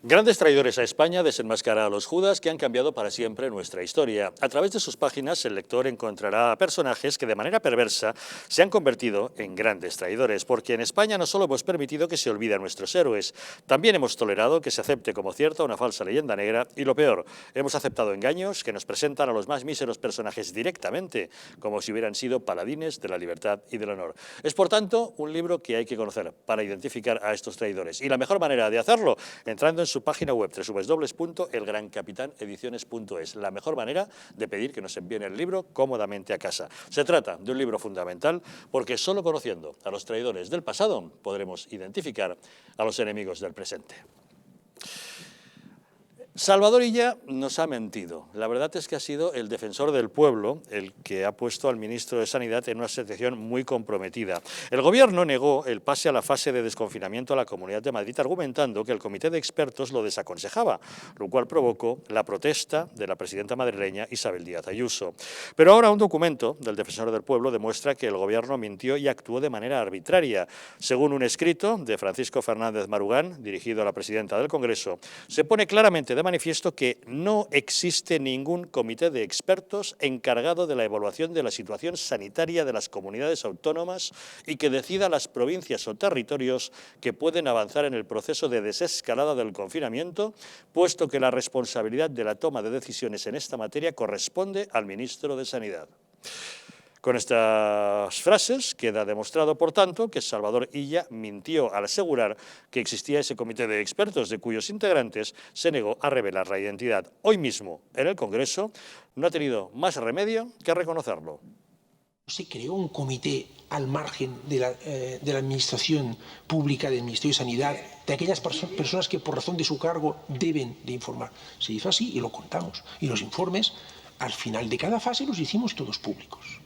Grandes traidores a España desenmascara a los judas que han cambiado para siempre nuestra historia. A través de sus páginas el lector encontrará a personajes que de manera perversa se han convertido en grandes traidores, porque en España no solo hemos permitido que se olvide a nuestros héroes, también hemos tolerado que se acepte como cierta una falsa leyenda negra y lo peor, hemos aceptado engaños que nos presentan a los más míseros personajes directamente, como si hubieran sido paladines de la libertad y del honor. Es por tanto un libro que hay que conocer para identificar a estos traidores y la mejor manera de hacerlo, entrando en su página web www.elgrancapitanediciones.es, la mejor manera de pedir que nos envíen el libro cómodamente a casa. Se trata de un libro fundamental porque solo conociendo a los traidores del pasado podremos identificar a los enemigos del presente. Salvador Illa nos ha mentido. La verdad es que ha sido el defensor del pueblo el que ha puesto al ministro de Sanidad en una situación muy comprometida. El Gobierno negó el pase a la fase de desconfinamiento a la Comunidad de Madrid argumentando que el comité de expertos lo desaconsejaba, lo cual provocó la protesta de la presidenta madrileña Isabel Díaz Ayuso. Pero ahora un documento del defensor del pueblo demuestra que el Gobierno mintió y actuó de manera arbitraria. Según un escrito de Francisco Fernández Marugán, dirigido a la presidenta del Congreso, se pone claramente de manifiesto que no existe ningún comité de expertos encargado de la evaluación de la situación sanitaria de las comunidades autónomas y que decida las provincias o territorios que pueden avanzar en el proceso de desescalada del confinamiento, puesto que la responsabilidad de la toma de decisiones en esta materia corresponde al ministro de Sanidad. Con estas frases queda demostrado, por tanto, que Salvador Illa mintió al asegurar que existía ese comité de expertos de cuyos integrantes se negó a revelar la identidad. Hoy mismo, en el Congreso, no ha tenido más remedio que reconocerlo. Se creó un comité al margen de la administración pública, del Ministerio de Sanidad, de aquellas personas que por razón de su cargo deben de informar. Se hizo así y lo contamos. Y los informes, al final de cada fase, los hicimos todos públicos.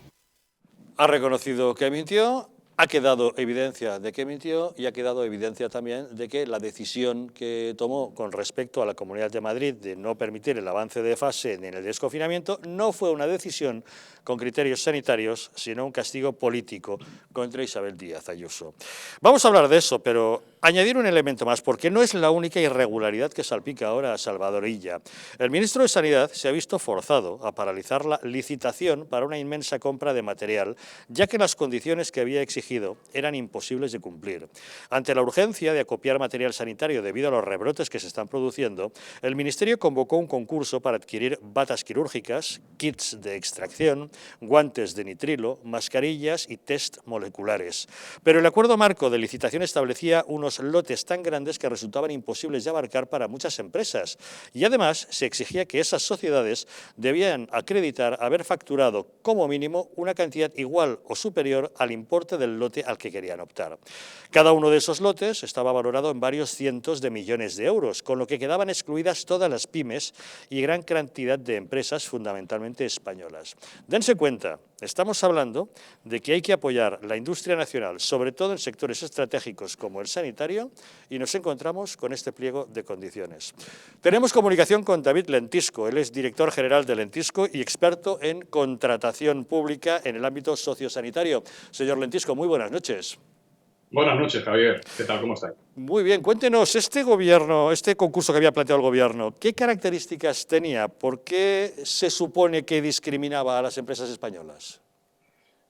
Ha reconocido que mintió, ha quedado evidencia de que mintió y ha quedado evidencia también de que la decisión que tomó con respecto a la Comunidad de Madrid de no permitir el avance de fase en el desconfinamiento no fue una decisión con criterios sanitarios, sino un castigo político contra Isabel Díaz Ayuso. Vamos a hablar de eso, pero añadir un elemento más, porque no es la única irregularidad que salpica ahora a Salvador Illa. El ministro de Sanidad se ha visto forzado a paralizar la licitación para una inmensa compra de material, ya que las condiciones que había exigido eran imposibles de cumplir. Ante la urgencia de acopiar material sanitario debido a los rebrotes que se están produciendo, el Ministerio convocó un concurso para adquirir batas quirúrgicas, kits de extracción, guantes de nitrilo, mascarillas y test moleculares. Pero el acuerdo marco de licitación establecía unos lotes tan grandes que resultaban imposibles de abarcar para muchas empresas. Y además se exigía que esas sociedades debían acreditar haber facturado como mínimo una cantidad igual o superior al importe del lote al que querían optar. Cada uno de esos lotes estaba valorado en varios cientos de millones de euros, con lo que quedaban excluidas todas las pymes y gran cantidad de empresas, fundamentalmente españolas. Dense cuenta, estamos hablando de que hay que apoyar la industria nacional, sobre todo en sectores estratégicos como el sanitario, y nos encontramos con este pliego de condiciones. Tenemos comunicación con David Lentisco, él es director general de Lentisco y experto en contratación pública en el ámbito sociosanitario. Señor Lentisco, muy buenas noches. Buenas noches, Javier. ¿Qué tal? ¿Cómo estáis? Muy bien, cuéntenos, este concurso que había planteado el Gobierno, ¿qué características tenía? ¿Por qué se supone que discriminaba a las empresas españolas?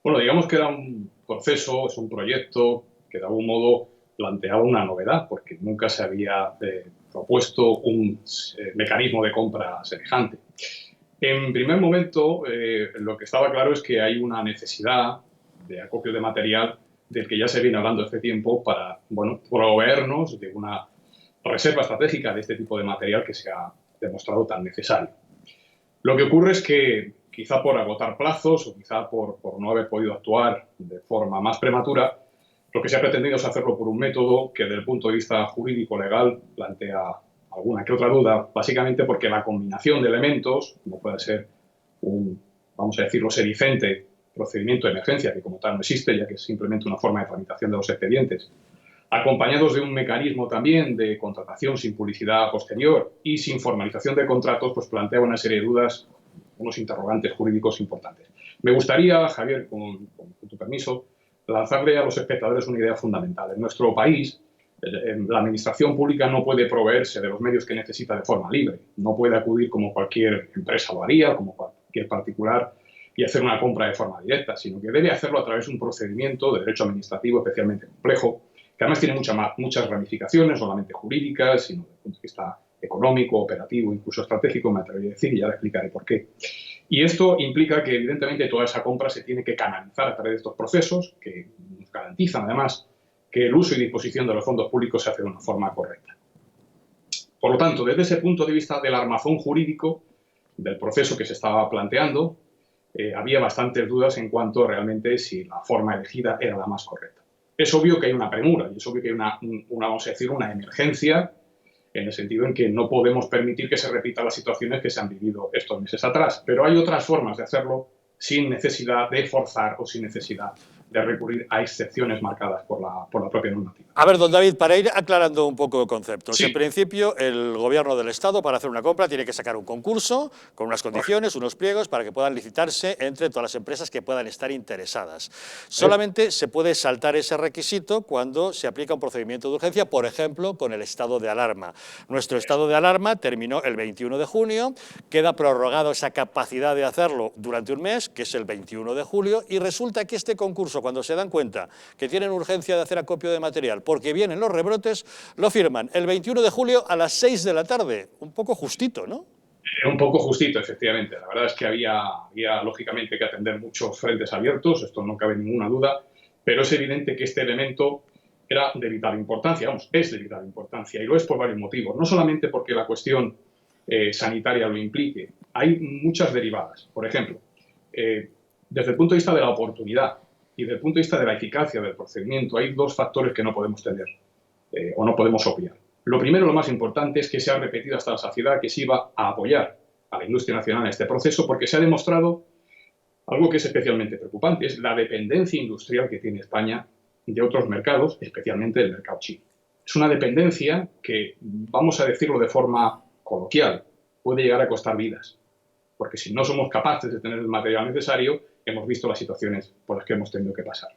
Bueno, digamos que era un proceso, es un proyecto que de algún modo planteaba una novedad, porque nunca se había propuesto un mecanismo de compra semejante. En primer momento, lo que estaba claro es que hay una necesidad de acopio de material del que ya se viene hablando este tiempo para, bueno, proveernos de una reserva estratégica de este tipo de material que se ha demostrado tan necesario. Lo que ocurre es que, quizá por agotar plazos o quizá por no haber podido actuar de forma más prematura, lo que se ha pretendido es hacerlo por un método que, desde el punto de vista jurídico-legal, plantea alguna que otra duda, básicamente porque la combinación de elementos, como puede ser un, vamos a decirlo, sedicente procedimiento de emergencia, que como tal no existe, ya que es simplemente una forma de tramitación de los expedientes, acompañados de un mecanismo también de contratación sin publicidad posterior y sin formalización de contratos, pues plantea una serie de dudas, unos interrogantes jurídicos importantes. Me gustaría, Javier, con tu permiso, lanzarle a los espectadores una idea fundamental. En nuestro país La administración pública no puede proveerse de los medios que necesita de forma libre. No puede acudir como cualquier empresa lo haría, como cualquier particular, y hacer una compra de forma directa, sino que debe hacerlo a través de un procedimiento de derecho administrativo especialmente complejo, que además tiene muchas ramificaciones, no solamente jurídicas, sino desde el punto de vista económico, operativo, incluso estratégico, me atrevería a decir, y ya le explicaré por qué. Y esto implica que, evidentemente, toda esa compra se tiene que canalizar a través de estos procesos, que nos garantizan, además, que el uso y disposición de los fondos públicos se hace de una forma correcta. Por lo tanto, desde ese punto de vista del armazón jurídico del proceso que se estaba planteando, había bastantes dudas en cuanto realmente si la forma elegida era la más correcta. Es obvio que hay una premura y es obvio que hay vamos a decir, una emergencia en el sentido en que no podemos permitir que se repitan las situaciones que se han vivido estos meses atrás. Pero hay otras formas de hacerlo sin necesidad de forzar o sin necesidad de recurrir a excepciones marcadas por la propia normativa. A ver, don David, para ir aclarando un poco conceptos. Sí. En principio, el Gobierno del Estado, para hacer una compra, tiene que sacar un concurso con unas condiciones, unos pliegos, para que puedan licitarse entre todas las empresas que puedan estar interesadas. Solamente se puede saltar ese requisito cuando se aplica un procedimiento de urgencia, por ejemplo, con el estado de alarma. Nuestro estado de alarma terminó el 21 de junio, queda prorrogado esa capacidad de hacerlo durante un mes, que es el 21 de julio, y resulta que este concurso, cuando se dan cuenta que tienen urgencia de hacer acopio de material porque vienen los rebrotes, lo firman el 21 de julio a las 6 de la tarde. Un poco justito, ¿no? Un poco justito, efectivamente. La verdad es que había lógicamente que atender muchos frentes abiertos, esto no cabe ninguna duda, pero es evidente que este elemento era de vital importancia, vamos, es de vital importancia, y lo es por varios motivos. No solamente porque la cuestión sanitaria lo implique, hay muchas derivadas. Por ejemplo, desde el punto de vista de la oportunidad y desde el punto de vista de la eficacia del procedimiento, hay dos factores que no podemos tener o no podemos obviar. Lo primero, lo más importante, es que se ha repetido hasta la saciedad que se iba a apoyar a la industria nacional en este proceso, porque se ha demostrado algo que es especialmente preocupante, es la dependencia industrial que tiene España de otros mercados, especialmente del mercado chino. Es una dependencia que, vamos a decirlo de forma coloquial, puede llegar a costar vidas, porque si no somos capaces de tener el material necesario, hemos visto las situaciones por las que hemos tenido que pasar.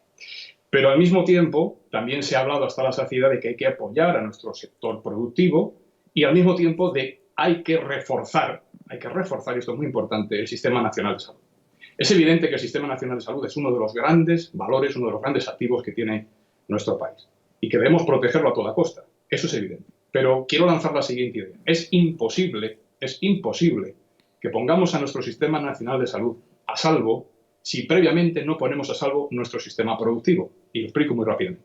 Pero al mismo tiempo, también se ha hablado hasta la saciedad de que hay que apoyar a nuestro sector productivo y al mismo tiempo hay que reforzar, y esto es muy importante, el Sistema Nacional de Salud. Es evidente que el Sistema Nacional de Salud es uno de los grandes valores, uno de los grandes activos que tiene nuestro país y que debemos protegerlo a toda costa. Eso es evidente. Pero quiero lanzar la siguiente idea. Es imposible que pongamos a nuestro Sistema Nacional de Salud a salvo si previamente no ponemos a salvo nuestro sistema productivo. Y lo explico muy rápidamente.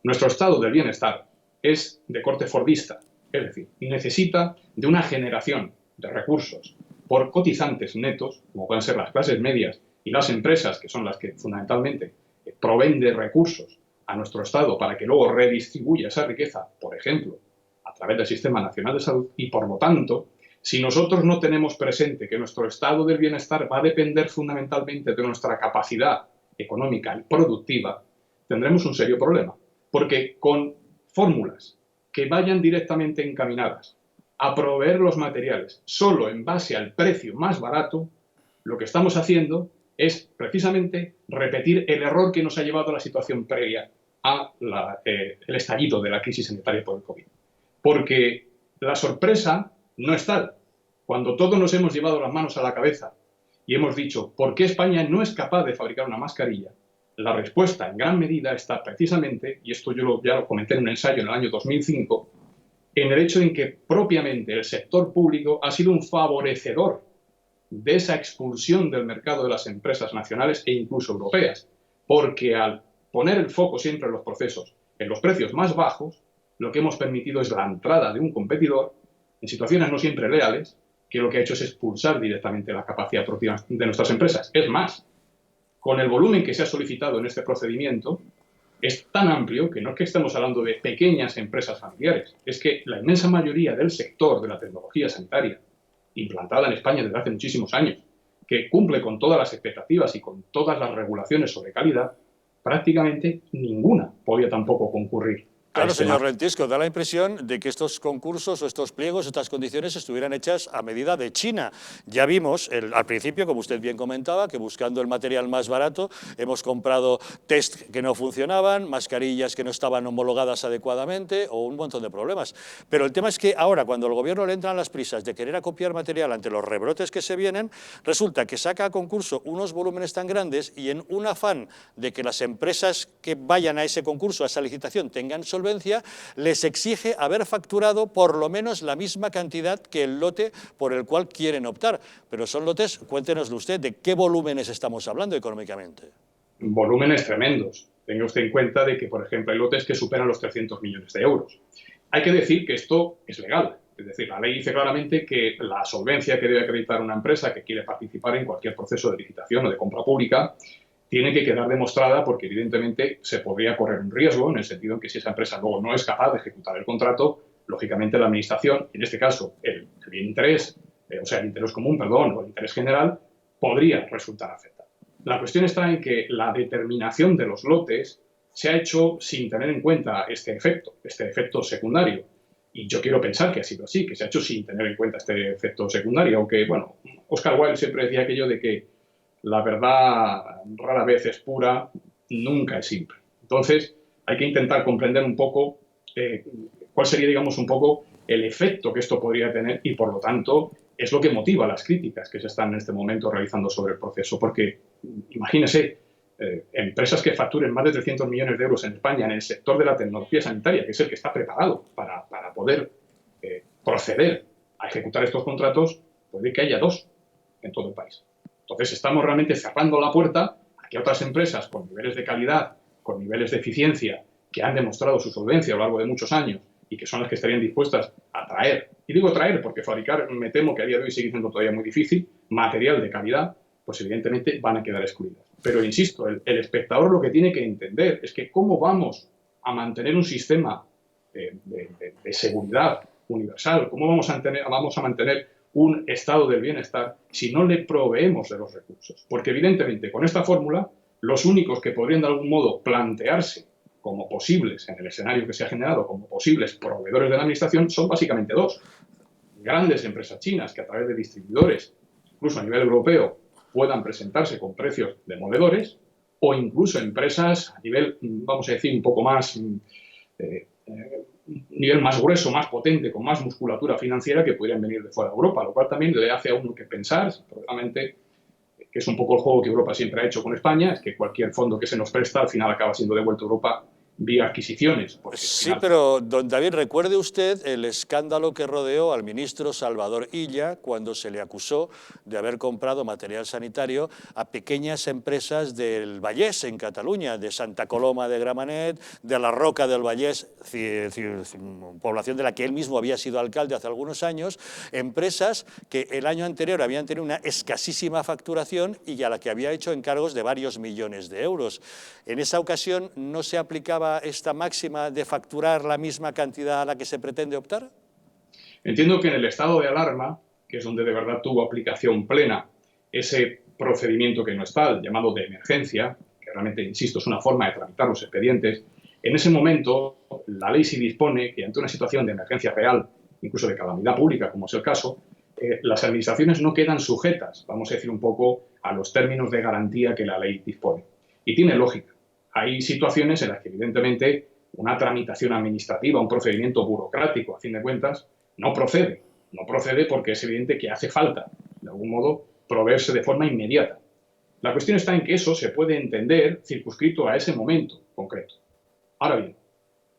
Nuestro estado del bienestar es de corte fordista, es decir, necesita de una generación de recursos por cotizantes netos, como pueden ser las clases medias y las empresas, que son las que fundamentalmente proveen de recursos a nuestro Estado para que luego redistribuya esa riqueza, por ejemplo, a través del Sistema Nacional de Salud, y por lo tanto, si nosotros no tenemos presente que nuestro estado del bienestar va a depender fundamentalmente de nuestra capacidad económica y productiva, tendremos un serio problema. Porque con fórmulas que vayan directamente encaminadas a proveer los materiales solo en base al precio más barato, lo que estamos haciendo es precisamente repetir el error que nos ha llevado a la situación previa al estallido de la crisis sanitaria por el COVID. Porque la sorpresa no es tal. Cuando todos nos hemos llevado las manos a la cabeza y hemos dicho ¿por qué España no es capaz de fabricar una mascarilla?, la respuesta en gran medida está precisamente, y esto yo ya lo comenté en un ensayo en el año 2005, en el hecho en que propiamente el sector público ha sido un favorecedor de esa expulsión del mercado de las empresas nacionales e incluso europeas, porque al poner el foco siempre en los procesos, en los precios más bajos, lo que hemos permitido es la entrada de un competidor en situaciones no siempre leales, que lo que ha hecho es expulsar directamente la capacidad productiva de nuestras empresas. Es más, con el volumen que se ha solicitado en este procedimiento, es tan amplio que no es que estemos hablando de pequeñas empresas familiares, es que la inmensa mayoría del sector de la tecnología sanitaria, implantada en España desde hace muchísimos años, que cumple con todas las expectativas y con todas las regulaciones sobre calidad, prácticamente ninguna podía tampoco concurrir Claro, señor Rentisco, da la impresión de que estos concursos o estos pliegos, estas condiciones estuvieran hechas a medida de China. Ya vimos al principio, como usted bien comentaba, que buscando el material más barato hemos comprado test que no funcionaban, mascarillas que no estaban homologadas adecuadamente o un montón de problemas. Pero el tema es que ahora, cuando el gobierno le entran las prisas de querer acopiar material ante los rebrotes que se vienen, resulta que saca a concurso unos volúmenes tan grandes y en un afán de que las empresas que vayan a ese concurso, a esa licitación, tengan solvencia, les exige haber facturado por lo menos la misma cantidad que el lote por el cual quieren optar. Pero son lotes, cuéntenoslo usted, ¿de qué volúmenes estamos hablando económicamente? Volúmenes tremendos. Tenga usted en cuenta de que, por ejemplo, hay lotes que superan los 300 millones de euros. Hay que decir que esto es legal. Es decir, la ley dice claramente que la solvencia que debe acreditar una empresa que quiere participar en cualquier proceso de licitación o de compra pública tiene que quedar demostrada porque evidentemente se podría correr un riesgo en el sentido en que si esa empresa luego no es capaz de ejecutar el contrato, lógicamente la administración, en este caso el interés, el interés común, o el interés general, podría resultar afectado. La cuestión está en que la determinación de los lotes se ha hecho sin tener en cuenta este efecto secundario. Y yo quiero pensar que ha sido así, que se ha hecho sin tener en cuenta este efecto secundario, aunque, bueno, Oscar Wilde siempre decía aquello de que la verdad rara vez es pura, nunca es simple. Entonces, hay que intentar comprender un poco cuál sería, digamos, un poco el efecto que esto podría tener y, por lo tanto, es lo que motiva las críticas que se están en este momento realizando sobre el proceso. Porque, imagínese, empresas que facturen más de 300 millones de euros en España en el sector de la tecnología sanitaria, que es el que está preparado para poder proceder a ejecutar estos contratos, puede que haya 2 en todo el país. Entonces, estamos realmente cerrando la puerta a que otras empresas con niveles de calidad, con niveles de eficiencia, que han demostrado su solvencia a lo largo de muchos años y que son las que estarían dispuestas a traer, y digo traer porque fabricar, me temo que a día de hoy sigue siendo todavía muy difícil, material de calidad, pues evidentemente van a quedar excluidas. Pero insisto, el espectador lo que tiene que entender es que cómo vamos a mantener un sistema de seguridad universal, cómo vamos a mantener un estado del bienestar si no le proveemos de los recursos. Porque evidentemente con esta fórmula los únicos que podrían de algún modo plantearse como posibles, en el escenario que se ha generado, como posibles proveedores de la administración son básicamente 2. Grandes empresas chinas que a través de distribuidores, incluso a nivel europeo, puedan presentarse con precios demoledores o incluso empresas a nivel, vamos a decir, un poco más nivel más grueso, más potente, con más musculatura financiera que podrían venir de fuera de Europa, lo cual también le hace a uno que pensar, probablemente, que es un poco el juego que Europa siempre ha hecho con España, es que cualquier fondo que se nos presta al final acaba siendo devuelto a Europa vía adquisiciones. Sí, pero don David, recuerde usted el escándalo que rodeó al ministro Salvador Illa cuando se le acusó de haber comprado material sanitario a pequeñas empresas del Vallès, en Cataluña, de Santa Coloma de Gramenet, de la Roca del Vallès, población de la que él mismo había sido alcalde hace algunos años, empresas que el año anterior habían tenido una escasísima facturación y a la que había hecho encargos de varios millones de euros. En esa ocasión no se aplicaba esta máxima de facturar la misma cantidad a la que se pretende optar? Entiendo que en el estado de alarma, que es donde de verdad tuvo aplicación plena ese procedimiento que no es tal, llamado de emergencia, que realmente, insisto, es una forma de tramitar los expedientes, en ese momento la ley sí dispone que ante una situación de emergencia real, incluso de calamidad pública, como es el caso, las administraciones no quedan sujetas, vamos a decir un poco, a los términos de garantía que la ley dispone. Y tiene lógica. Hay situaciones en las que, evidentemente, una tramitación administrativa, un procedimiento burocrático, a fin de cuentas, no procede. No procede porque es evidente que hace falta, de algún modo, proveerse de forma inmediata. La cuestión está en que eso se puede entender circunscrito a ese momento concreto. Ahora bien,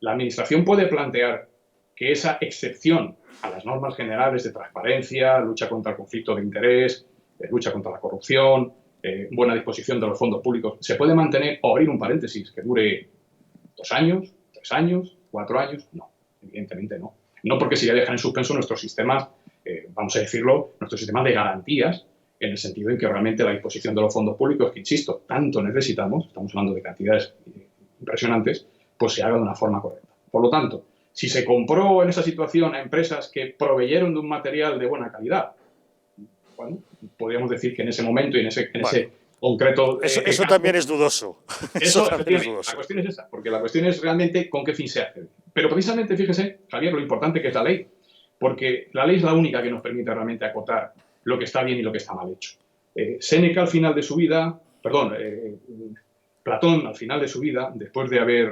la Administración puede plantear que esa excepción a las normas generales de transparencia, lucha contra el conflicto de interés, lucha contra la corrupción, buena disposición de los fondos públicos, se puede mantener o abrir un paréntesis que dure 2 años, 3 años, 4 años. No, evidentemente no. No porque se ya dejan en suspenso nuestros sistemas, vamos a decirlo, nuestros sistemas de garantías, en el sentido en que realmente la disposición de los fondos públicos, que insisto, tanto necesitamos, estamos hablando de cantidades impresionantes, pues se haga de una forma correcta. Por lo tanto, si se compró en esa situación a empresas que proveyeron de un material de buena calidad, bueno, podríamos decir que en ese momento y en ese concreto... Eso también es dudoso. Eso también es dudoso. La cuestión es esa, porque la cuestión es realmente con qué fin se hace. Pero precisamente, fíjese, Javier, lo importante que es la ley, porque la ley es la única que nos permite realmente acotar lo que está bien y lo que está mal hecho. Séneca al final de su vida, Platón al final de su vida, después de haber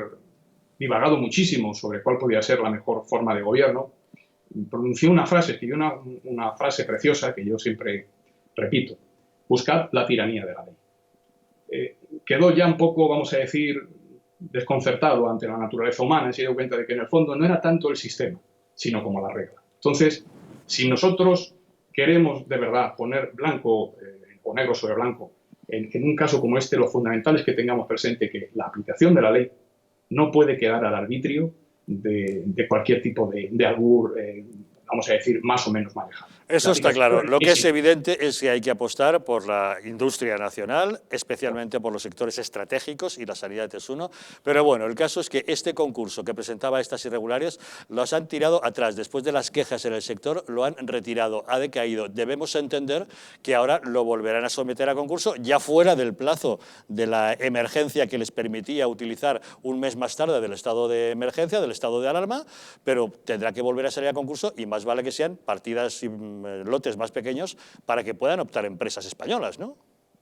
divagado muchísimo sobre cuál podía ser la mejor forma de gobierno, pronunció una frase, escribió una frase preciosa que yo siempre repito: buscad la tiranía de la ley. Quedó ya un poco, vamos a decir, desconcertado ante la naturaleza humana y se dio cuenta de que en el fondo no era tanto el sistema, sino como la regla. Entonces, si nosotros queremos de verdad poner blanco o negro sobre blanco, en un caso como este, lo fundamental es que tengamos presente que la aplicación de la ley no puede quedar al arbitrio de cualquier tipo de albur, vamos a decir, más o menos manejado. Eso está claro. Lo que es evidente es que hay que apostar por la industria nacional, especialmente por los sectores estratégicos, y la sanidad es uno. Pero bueno, el caso es que este concurso que presentaba estas irregularidades los han tirado atrás. Después de las quejas en el sector, lo han retirado, ha decaído. Debemos entender que ahora lo volverán a someter a concurso, ya fuera del plazo de la emergencia que les permitía utilizar un mes más tarde del estado de emergencia, del estado de alarma, pero tendrá que volver a salir a concurso y más vale que sean partidas y lotes más pequeños para que puedan optar empresas españolas, ¿no?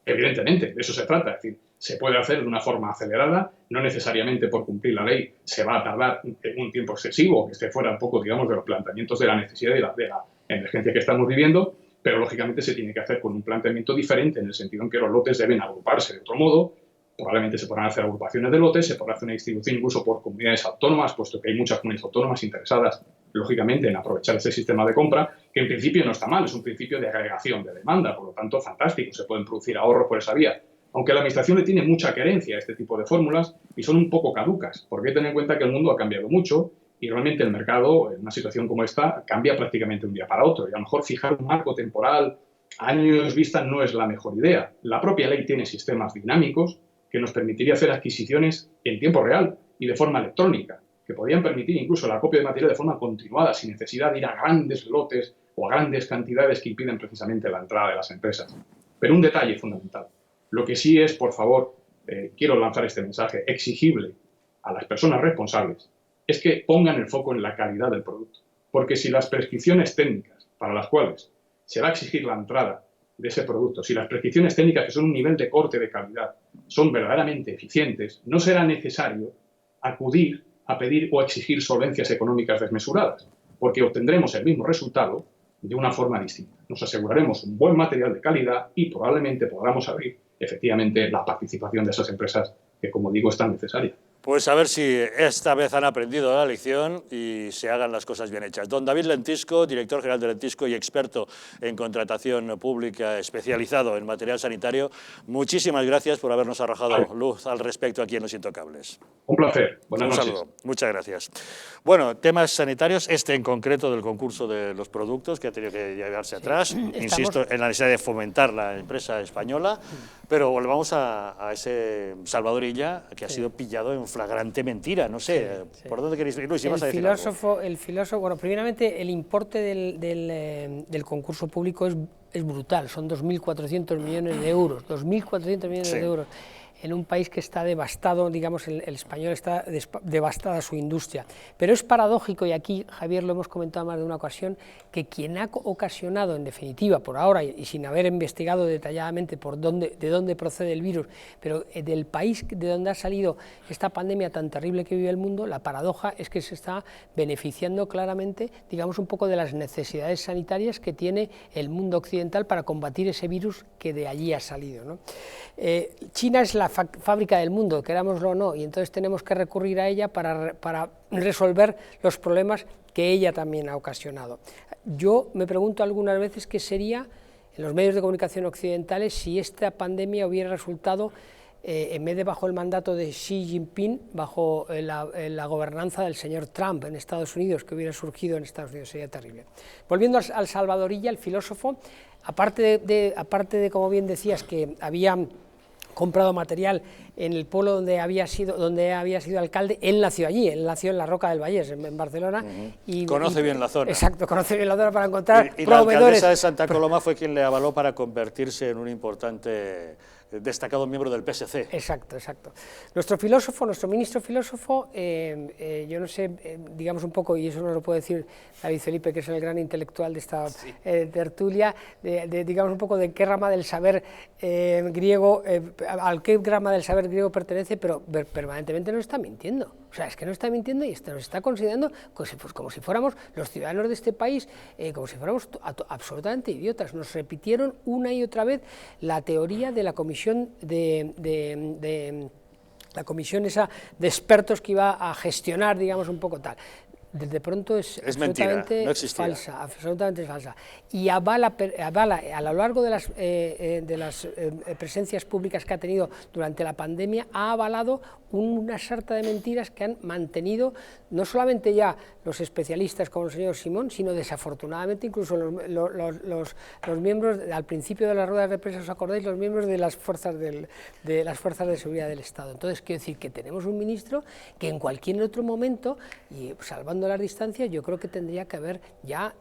Evidentemente, de eso se trata. Es decir, se puede hacer de una forma acelerada, no necesariamente por cumplir la ley se va a tardar un tiempo excesivo, que esté fuera un poco, digamos, de los planteamientos de la necesidad de la emergencia que estamos viviendo, pero lógicamente se tiene que hacer con un planteamiento diferente, en el sentido en que los lotes deben agruparse de otro modo. Probablemente se podrán hacer agrupaciones de lotes, se podrá hacer una distribución incluso por comunidades autónomas, puesto que hay muchas comunidades autónomas interesadas, lógicamente, en aprovechar ese sistema de compra, que en principio no está mal, es un principio de agregación de demanda, por lo tanto, fantástico, se pueden producir ahorros por esa vía. Aunque la Administración le tiene mucha querencia a este tipo de fórmulas y son un poco caducas, porque hay que tener en cuenta que el mundo ha cambiado mucho y realmente el mercado, en una situación como esta, cambia prácticamente de un día para otro. Y a lo mejor fijar un marco temporal a años vista no es la mejor idea. La propia ley tiene sistemas dinámicos que nos permitiría hacer adquisiciones en tiempo real y de forma electrónica, que podían permitir incluso el acopio de material de forma continuada, sin necesidad de ir a grandes lotes o a grandes cantidades que impiden precisamente la entrada de las empresas. Pero un detalle fundamental. Lo que sí es, por favor, quiero lanzar este mensaje exigible a las personas responsables, es que pongan el foco en la calidad del producto. Porque si las prescripciones técnicas para las cuales se va a exigir la entrada de ese producto, si las prescripciones técnicas, que son un nivel de corte de calidad, son verdaderamente eficientes, no será necesario acudir a pedir o exigir solvencias económicas desmesuradas, porque obtendremos el mismo resultado de una forma distinta. Nos aseguraremos un buen material de calidad y probablemente podamos abrir efectivamente la participación de esas empresas que, como digo, es tan necesaria. Pues a ver si esta vez han aprendido la lección y se hagan las cosas bien hechas. Don David Lentisco, director general de Lentisco y experto en contratación pública especializado en material sanitario, muchísimas gracias por habernos arrojado luz al respecto aquí en Los Intocables. Un placer. Buenas noches. Un saludo. Muchas gracias. Bueno, temas sanitarios, este en concreto del concurso de los productos que ha tenido que llevarse atrás. Insisto en la necesidad de fomentar la empresa española, pero volvamos a ese Salvador Illa que ha sido pillado en flagrante mentira, no sé, ¿por dónde queréis ir? Luis, ¿ibas a decir algo? El filósofo, bueno, primeramente el importe del concurso público es brutal, son 2.400 millones de euros, 2.400 millones de euros. En un país que está devastado, digamos, el español está devastada su industria. Pero es paradójico, y aquí, Javier, lo hemos comentado más de una ocasión, que quien ha ocasionado, en definitiva, por ahora, y sin haber investigado detalladamente de dónde procede el virus, pero del país de donde ha salido esta pandemia tan terrible que vive el mundo, la paradoja es que se está beneficiando claramente, digamos, un poco de las necesidades sanitarias que tiene el mundo occidental para combatir ese virus que de allí ha salido, ¿no? China es la fábrica del mundo, querámoslo o no, y entonces tenemos que recurrir a ella para resolver los problemas que ella también ha ocasionado. Yo me pregunto algunas veces qué sería en los medios de comunicación occidentales si esta pandemia hubiera resultado, en vez de bajo el mandato de Xi Jinping, bajo la gobernanza del señor Trump en Estados Unidos, que hubiera surgido en Estados Unidos, sería terrible. Volviendo al Salvador Illa, el filósofo, aparte de, como bien decías, que había comprado material en el pueblo donde había sido alcalde. Él nació allí, él nació en la Roca del Vallès, en Barcelona. Y conoce bien la zona. Exacto, conoce bien la zona para encontrar y proveedores. La alcaldesa de Santa Coloma fue quien le avaló para convertirse en un importante destacado miembro del PSC. Exacto, exacto. Nuestro ministro filósofo, yo no sé, digamos un poco, y eso no lo puede decir David Felipe, que es el gran intelectual de esta tertulia, digamos un poco de qué rama del saber griego, al qué rama del saber griego pertenece, pero permanentemente nos está mintiendo. O sea, es que nos está mintiendo y nos está considerando como si fuéramos los ciudadanos de este país, como si fuéramos absolutamente idiotas. Nos repitieron una y otra vez la teoría de la comisión la comisión esa de expertos que iba a gestionar, digamos, un poco tal. De pronto es absolutamente mentira, no existía. Falsa, absolutamente falsa. Y avala a lo largo de las presencias públicas que ha tenido durante la pandemia, ha avalado una sarta de mentiras que han mantenido no solamente ya los especialistas como el señor Simón, sino desafortunadamente incluso los miembros, al principio de las ruedas de prensa, ¿os acordáis?, los miembros de las fuerzas de seguridad del Estado. Entonces, quiero decir que tenemos un ministro que en cualquier otro momento, y salvando las distancias, yo creo que tendría que haber ya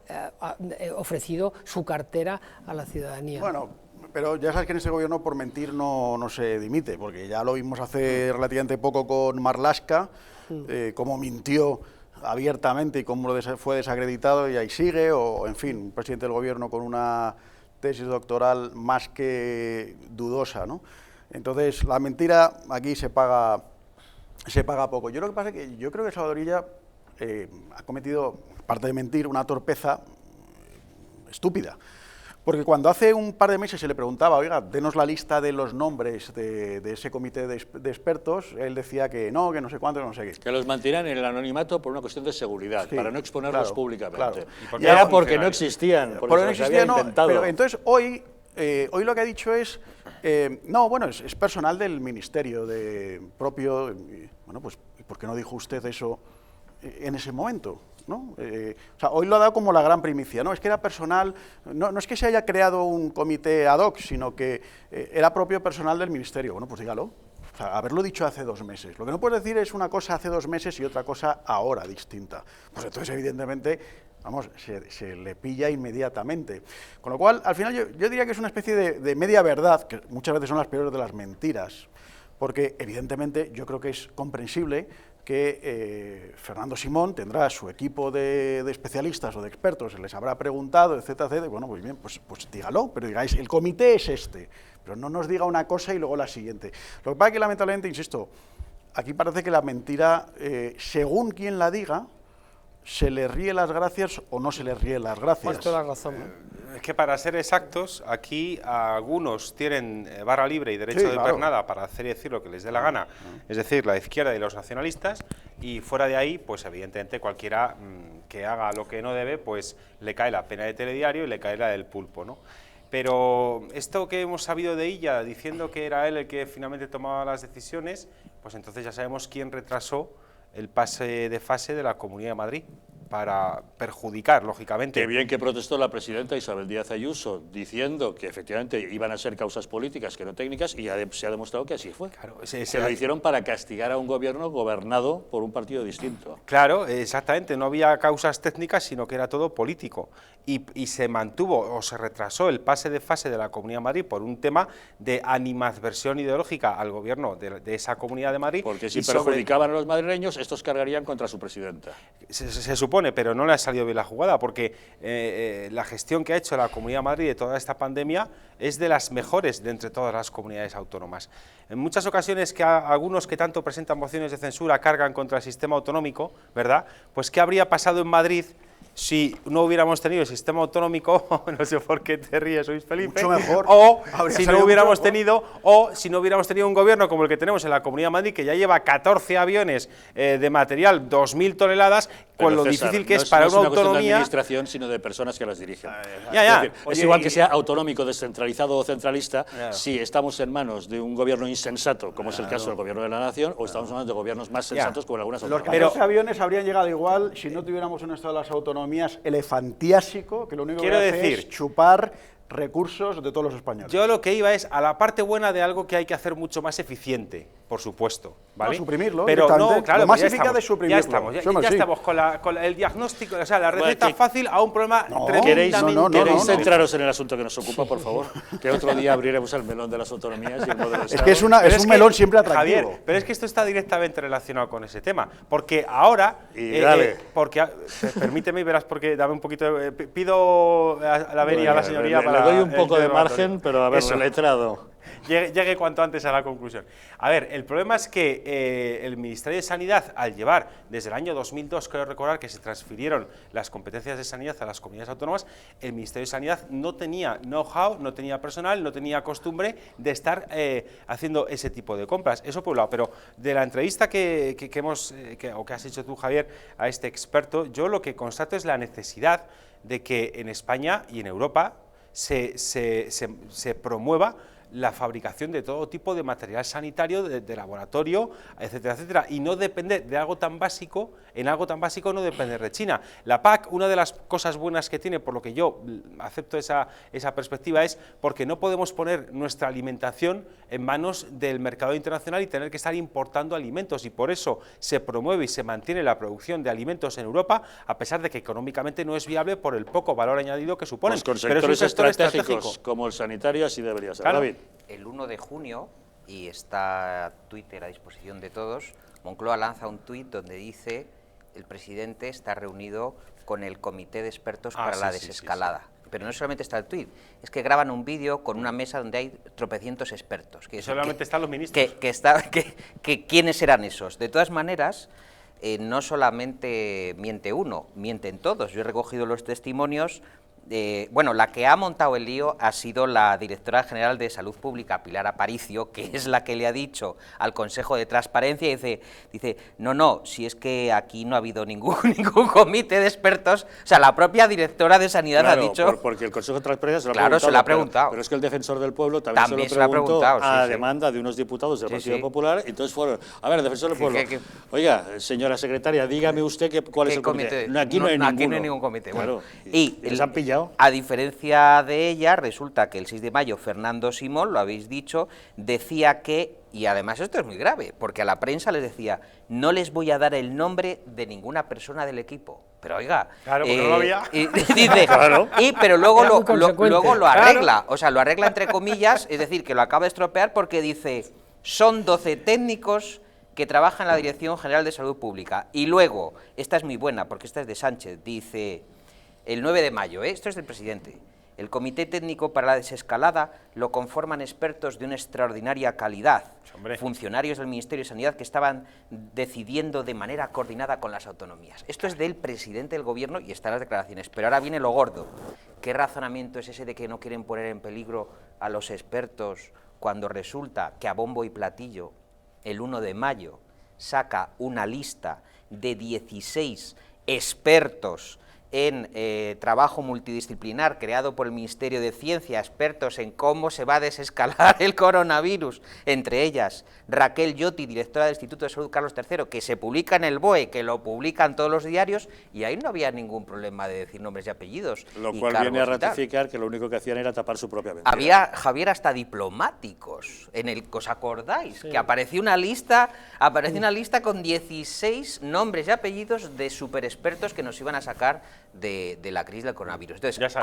ofrecido su cartera a la ciudadanía. Bueno, pero ya sabes que en ese gobierno por mentir no se dimite, porque ya lo vimos hace relativamente poco con Marlaska, cómo mintió abiertamente y cómo fue desacreditado y ahí sigue, o en fin, un presidente del gobierno con una tesis doctoral más que dudosa, ¿no? Entonces, la mentira aquí se paga poco. Yo lo que pasa es que yo creo que Salvador Illa ha cometido, aparte de mentir, una torpeza estúpida. Porque cuando hace un par de meses se le preguntaba, oiga, denos la lista de los nombres de ese comité de expertos, él decía que no sé cuánto, no sé qué. Que los mantenían en el anonimato por una cuestión de seguridad, Sí, para no exponerlos claro, públicamente. claro. Y era porque no existían, porque se los había inventado. Pero entonces hoy lo que ha dicho es, es personal del ministerio propio, bueno, pues ¿por qué no dijo usted eso en ese momento? ¿No? O sea, hoy lo ha dado como la gran primicia, ¿no? Es que era personal, no es que se haya creado un comité ad hoc, sino que era propio personal del ministerio. Bueno, pues dígalo. O sea, haberlo dicho hace 2 meses. Lo que no puedes decir es una cosa hace 2 meses y otra cosa ahora distinta. Pues entonces, evidentemente, vamos, se le pilla inmediatamente. Con lo cual, al final, yo diría que es una especie de media verdad, que muchas veces son las peores de las mentiras, porque evidentemente yo creo que es comprensible que Fernando Simón tendrá su equipo de especialistas o de expertos, se les habrá preguntado, etcétera, etcétera, bueno, pues bien, pues dígalo, pero digáis, el comité es este, pero no nos diga una cosa y luego la siguiente. Lo que pasa es que, lamentablemente, insisto, aquí parece que la mentira, según quien la diga, se le ríe las gracias o no se le ríe las gracias. Pues toda la razón, ¿no? Es que, para ser exactos, aquí algunos tienen barra libre y derecho de pernada para hacer y decir lo que les dé la gana, es decir, la izquierda y los nacionalistas, y fuera de ahí, pues evidentemente cualquiera que haga lo que no debe, pues le cae la pena de telediario y le cae la del pulpo, ¿no? Pero esto que hemos sabido de Illa, diciendo que era él el que finalmente tomaba las decisiones, pues entonces ya sabemos quién retrasó el pase de fase de la Comunidad de Madrid, para perjudicar, lógicamente. Qué bien que protestó la presidenta Isabel Díaz Ayuso, diciendo que efectivamente iban a ser causas políticas que no técnicas, y se ha demostrado que así fue. Claro, se lo hicieron para castigar a un gobierno gobernado por un partido distinto. Claro, exactamente, no había causas técnicas, sino que era todo político. Y se mantuvo o se retrasó el pase de fase de la Comunidad de Madrid por un tema de animadversión ideológica al gobierno de esa Comunidad de Madrid. Porque si perjudicaban a los madrileños, estos cargarían contra su presidenta. Se supone, pero no le ha salido bien la jugada, porque la gestión que ha hecho la Comunidad de Madrid de toda esta pandemia es de las mejores de entre todas las comunidades autónomas. En muchas ocasiones que algunos que tanto presentan mociones de censura cargan contra el sistema autonómico, ¿verdad? Pues ¿qué habría pasado en Madrid si no hubiéramos tenido el sistema autonómico? No sé por qué te ríes, Luis Felipe. Mucho mejor. O si no hubiéramos tenido un gobierno como el que tenemos en la Comunidad de Madrid, que ya lleva 14 aviones de material, 2.000 toneladas, con lo César, difícil que es para una autonomía. No es una cuestión de administración, sino de personas que las dirigen. Ya. Es decir, es igual que sea autonómico, descentralizado o centralista, si estamos en manos de un gobierno insensato, como es el caso del gobierno de la nación, o estamos en manos de gobiernos más sensatos, como en algunas otras. Los 14 aviones habrían llegado igual si no tuviéramos un estado de las autonomías elefantiásico, que lo único que hace es chupar recursos de todos los españoles. Yo lo que iba es a la parte buena de algo que hay que hacer mucho más eficiente, por supuesto, ¿vale? No, suprimirlo pero directamente. no, claro, Lo más ya eficaz estamos, es suprimirlo. Ya estamos, ya estamos con el diagnóstico, o sea, la receta Bueno, fácil a un problema ¿Queréis, tremendamente centraros en el asunto que nos ocupa, por favor? Que otro día abriremos el melón de las autonomías y el modelo de Es Estado. que es un Pero melón siempre atractivo. Javier, pero es que esto está directamente relacionado con ese tema, porque ahora, permíteme y verás, porque dame un poquito, pido a la venia a la señoría para... Le doy un poco de el margen, pero a ver, Eso. letrado. Llegue cuanto antes a la conclusión. A ver, el problema es que el Ministerio de Sanidad, al llevar desde el año 2002, creo recordar que se transfirieron las competencias de sanidad a las comunidades autónomas, el Ministerio de Sanidad no tenía know-how, no tenía personal, no tenía costumbre de estar haciendo ese tipo de compras. Eso por un lado, pero de la entrevista que has hecho tú, Javier, a este experto, yo lo que constato es la necesidad de que en España y en Europa se promueva la fabricación de todo tipo de material sanitario, de laboratorio, etcétera, etcétera, y no depender de algo tan básico, no depender de China. La PAC, una de las cosas buenas que tiene, por lo que yo acepto esa perspectiva, es porque no podemos poner nuestra alimentación en manos del mercado internacional y tener que estar importando alimentos, y por eso se promueve y se mantiene la producción de alimentos en Europa, a pesar de que económicamente no es viable por el poco valor añadido que suponen. Pues con pero es un sectores sector estratégicos como el sanitario así debería ser. Claro. David. El 1 de junio, y está Twitter a disposición de todos, Moncloa lanza un tuit donde dice: el presidente está reunido con el comité de expertos para la desescalada. Pero no solamente está el tuit, es que graban un vídeo con una mesa donde hay tropecientos expertos. Solamente están los ministros. ¿Quiénes serán esos? De todas maneras, no solamente miente uno, mienten todos. Yo he recogido los testimonios. Bueno, la que ha montado el lío ha sido la directora general de Salud Pública, Pilar Aparicio, que es la que le ha dicho al Consejo de Transparencia, dice, no, si es que aquí no ha habido ningún comité de expertos. O sea, la propia directora de Sanidad ha dicho... Porque el Consejo de Transparencia se lo ha preguntado. Pero es que el Defensor del Pueblo también se lo preguntó a demanda de unos diputados del Partido Popular, y entonces fueron, a ver, el Defensor del Pueblo, oiga, señora secretaria, dígame usted cuál es el comité. Aquí no hay ningún comité. Claro, y les han pillado. A diferencia de ella, resulta que el 6 de mayo Fernando Simón, lo habéis dicho, decía que, y además esto es muy grave, porque a la prensa les decía, no les voy a dar el nombre de ninguna persona del equipo. Pero oiga, claro, porque no lo había. Dice, claro. Pero luego lo arregla, claro. O sea, lo arregla entre comillas, es decir, que lo acaba de estropear porque dice, son 12 técnicos que trabajan en la Dirección General de Salud Pública. Y luego, esta es muy buena, porque esta es de Sánchez, dice... El 9 de mayo, esto es del presidente, el Comité Técnico para la Desescalada lo conforman expertos de una extraordinaria calidad, funcionarios del Ministerio de Sanidad que estaban decidiendo de manera coordinada con las autonomías. Esto es del presidente del Gobierno y están las declaraciones, pero ahora viene lo gordo. ¿Qué razonamiento es ese de que no quieren poner en peligro a los expertos cuando resulta que a bombo y platillo el 1 de mayo saca una lista de 16 expertos en trabajo multidisciplinar creado por el Ministerio de Ciencia, expertos en cómo se va a desescalar el coronavirus, entre ellas Raquel Lloti, directora del Instituto de Salud Carlos III, que se publica en el BOE, que lo publican todos los diarios, y ahí no había ningún problema de decir nombres y apellidos. Lo cual viene a ratificar que lo único que hacían era tapar su propia mentira. Había, Javier, hasta diplomáticos, ¿os acordáis? Sí. Que apareció una lista con 16 nombres y apellidos de superexpertos que nos iban a sacar de la crisis del coronavirus. Entonces,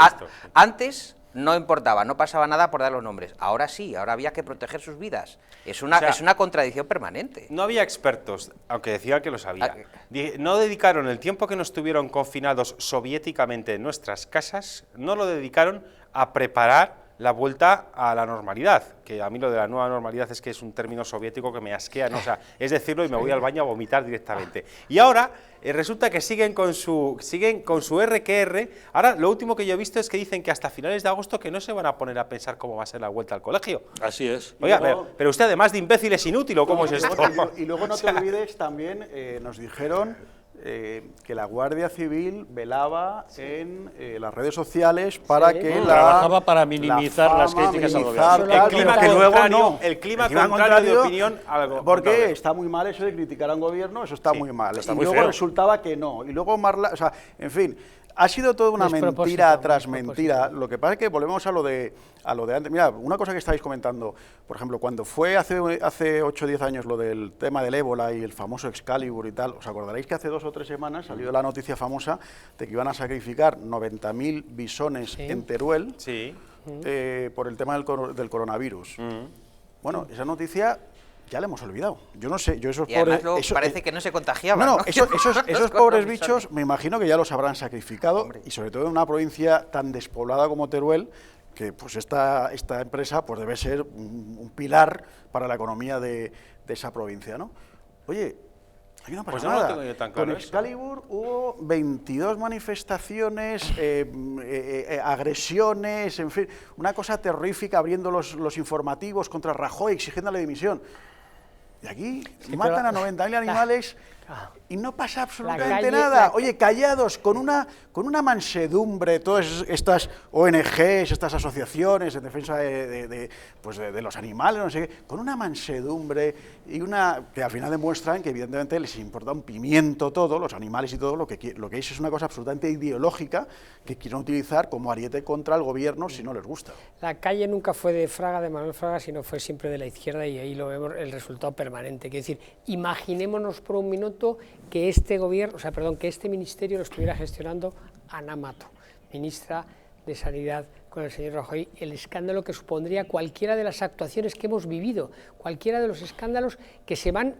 antes no importaba, no pasaba nada por dar los nombres. Ahora sí, ahora había que proteger sus vidas. Es una contradicción permanente. No había expertos, aunque decían que los había. No dedicaron el tiempo que nos tuvieron confinados soviéticamente en nuestras casas, no lo dedicaron a preparar la vuelta a la normalidad, que a mí lo de la nueva normalidad es que es un término soviético que me asquea, ¿no? O sea, es decirlo y me voy al baño a vomitar directamente. Y ahora resulta que siguen con su RQR. Ahora lo último que yo he visto es que dicen que hasta finales de agosto que no se van a poner a pensar cómo va a ser la vuelta al colegio. Así es. Oiga, pero usted además de imbécil es inútil, ¿o cómo es esto? Y luego no te olvides también, nos dijeron que la Guardia Civil velaba en las redes sociales para que trabajaba para minimizar las críticas al gobierno. El clima contrario de opinión algo. Porque está muy mal eso de criticar a un gobierno, eso está muy mal. Está y muy luego feo. resultaba que no. Y luego en fin, ha sido toda una mentira tras despropósito. mentira. Lo que pasa es que volvemos a lo de antes. Mira, una cosa que estáis comentando, por ejemplo, cuando fue hace 8 o 10 años lo del tema del ébola y el famoso Excalibur y tal, os acordaréis que hace 2 o 3 semanas salió la noticia famosa de que iban a sacrificar 90.000 bisones en Teruel por el tema del coronavirus. Bueno, esa noticia ya la hemos olvidado. Yo no sé, yo esos Y además pobres... parece que no se contagiaban. No, ¿no? esos pobres bichos me imagino que ya los habrán sacrificado, y sobre todo en una provincia tan despoblada como Teruel, que pues esta empresa pues debe ser un pilar para la economía de esa provincia, ¿no? Oye, aquí no pasa Pues no nada. lo tengo yo tan claro Con Excalibur hubo 22 manifestaciones, agresiones, en fin, una cosa terrorífica, abriendo los informativos contra Rajoy, exigiéndole dimisión. Y aquí matan a 90.000 animales y no pasa absolutamente nada. Oye, callados, con una mansedumbre, todas estas ONGs, estas asociaciones en defensa de los animales, no sé qué, con una mansedumbre y que al final demuestran que evidentemente les importa un pimiento todo, los animales y todo, lo que es una cosa absolutamente ideológica que quieren utilizar como ariete contra el gobierno si no les gusta. La calle nunca fue de Fraga, de Manuel Fraga, sino fue siempre de la izquierda, y ahí lo vemos el resultado permanente. Es decir, imaginémonos por un minuto que este gobierno, que este ministerio lo estuviera gestionando Ana Mato, ministra de Sanidad con el señor Rajoy, el escándalo que supondría cualquiera de las actuaciones que hemos vivido, cualquiera de los escándalos que se van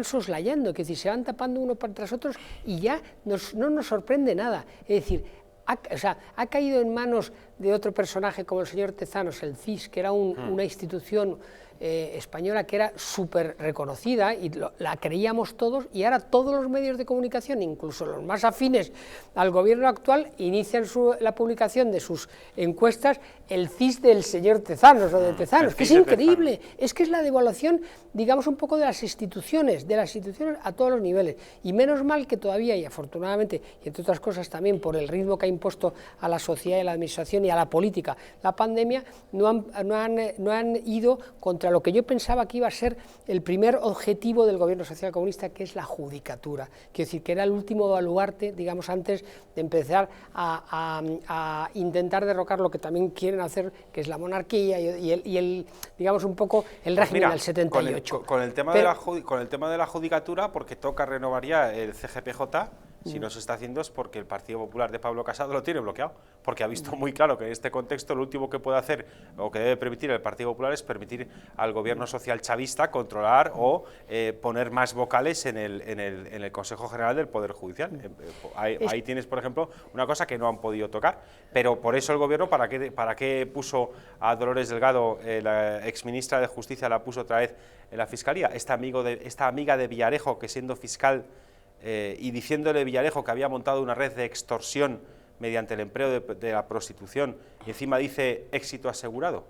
soslayando, que se van tapando uno tras otros, y ya no nos sorprende nada. Es decir, ha caído en manos de otro personaje como el señor Tezanos, el CIS, que era una institución española que era súper reconocida y la creíamos todos, y ahora todos los medios de comunicación, incluso los más afines al gobierno actual, inician la publicación de sus encuestas el CIS del señor Tezanos o de Tezanos, que es increíble, es que es la devaluación, digamos, un poco de las instituciones a todos los niveles, y menos mal que todavía, y afortunadamente, y entre otras cosas también por el ritmo que ha impuesto a la sociedad y a la administración y a la política la pandemia, no han ido contra lo que yo pensaba que iba a ser el primer objetivo del gobierno social comunista, que es la judicatura. Quiero decir, que era el último baluarte, digamos, antes de empezar a intentar derrocar lo que también quieren hacer, que es la monarquía y el digamos, un poco el régimen del 78. Con el tema de la judicatura, porque toca renovar ya el CGPJ. Si no se está haciendo es porque el Partido Popular de Pablo Casado lo tiene bloqueado, porque ha visto muy claro que en este contexto lo último que puede hacer o que debe permitir el Partido Popular es permitir al gobierno social chavista controlar o poner más vocales en el Consejo General del Poder Judicial. Ahí tienes, por ejemplo, una cosa que no han podido tocar, pero por eso el gobierno, ¿para qué puso a Dolores Delgado, la exministra de Justicia, la puso otra vez en la Fiscalía? Esta amiga de Villarejo, que siendo fiscal y diciéndole Villarejo que había montado una red de extorsión mediante el empleo de la prostitución, y encima dice éxito asegurado,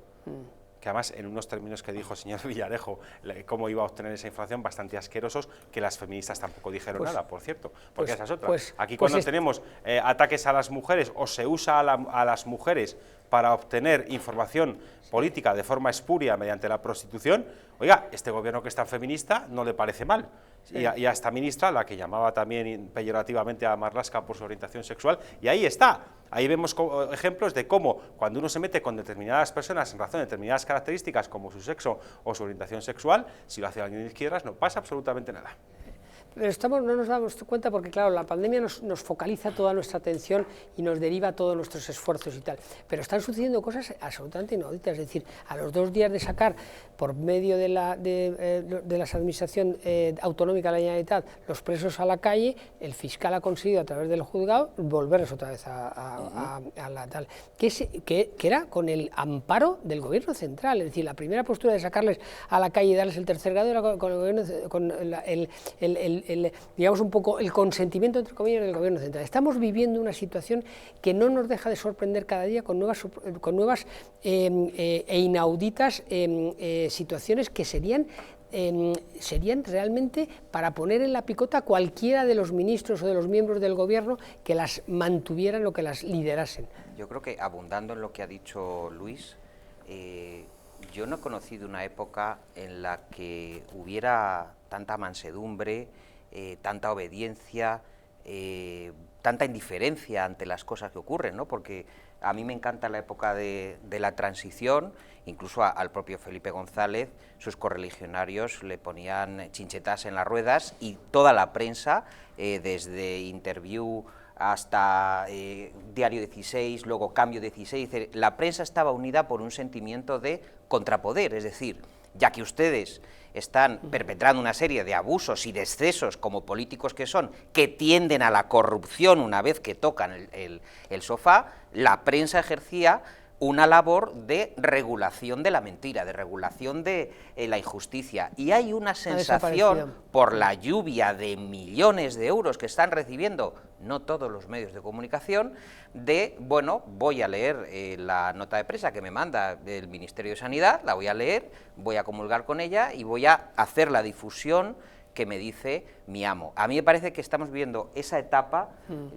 que además en unos términos que dijo el señor Villarejo, cómo iba a obtener esa información, bastante asquerosos, que las feministas tampoco dijeron nada, por cierto, porque esa es otra. Aquí cuando tenemos ataques a las mujeres, o se usa a las mujeres para obtener información política de forma espuria mediante la prostitución, oiga, este gobierno que es tan feminista no le parece mal. Sí. Y a esta ministra, la que llamaba también peyorativamente a Marlaska por su orientación sexual, y ahí está. Ahí vemos ejemplos de cómo cuando uno se mete con determinadas personas en razón de determinadas características como su sexo o su orientación sexual, si lo hace alguien de izquierdas no pasa absolutamente nada. Pero no nos damos cuenta porque, claro, la pandemia nos focaliza toda nuestra atención y nos deriva todos nuestros esfuerzos y tal. Pero están sucediendo cosas absolutamente inauditas. Es decir, a los 2 días de sacar, por medio de la administración autonómica de la Generalitat, los presos a la calle, el fiscal ha conseguido, a través del juzgado, volverlos otra vez a la tal. Que era con el amparo del gobierno central. Es decir, la primera postura de sacarles a la calle y darles el tercer grado era con el gobierno, digamos, un poco el consentimiento, entre comillas, del gobierno central. Estamos viviendo una situación que no nos deja de sorprender cada día con nuevas e inauditas situaciones que serían realmente para poner en la picota a cualquiera de los ministros o de los miembros del gobierno que las mantuvieran o que las liderasen. Yo creo que, abundando en lo que ha dicho Luis, yo no he conocido una época en la que hubiera tanta mansedumbre, tanta obediencia, tanta indiferencia ante las cosas que ocurren, ¿no? Porque a mí me encanta la época de la transición, incluso al propio Felipe González, sus correligionarios le ponían chinchetas en las ruedas y toda la prensa, desde Interview hasta Diario 16, luego Cambio 16, la prensa estaba unida por un sentimiento de contrapoder, es decir, ya que ustedes están perpetrando una serie de abusos y de excesos como políticos que son, que tienden a la corrupción una vez que tocan el sofá, la prensa ejercía una labor de regulación de la mentira, de regulación de la injusticia. Y hay una sensación, por la lluvia de millones de euros que están recibiendo, no todos los medios de comunicación, de, bueno, voy a leer la nota de prensa que me manda el Ministerio de Sanidad, la voy a leer, voy a comulgar con ella y voy a hacer la difusión que me dice mi amo. A mí me parece que estamos viendo esa etapa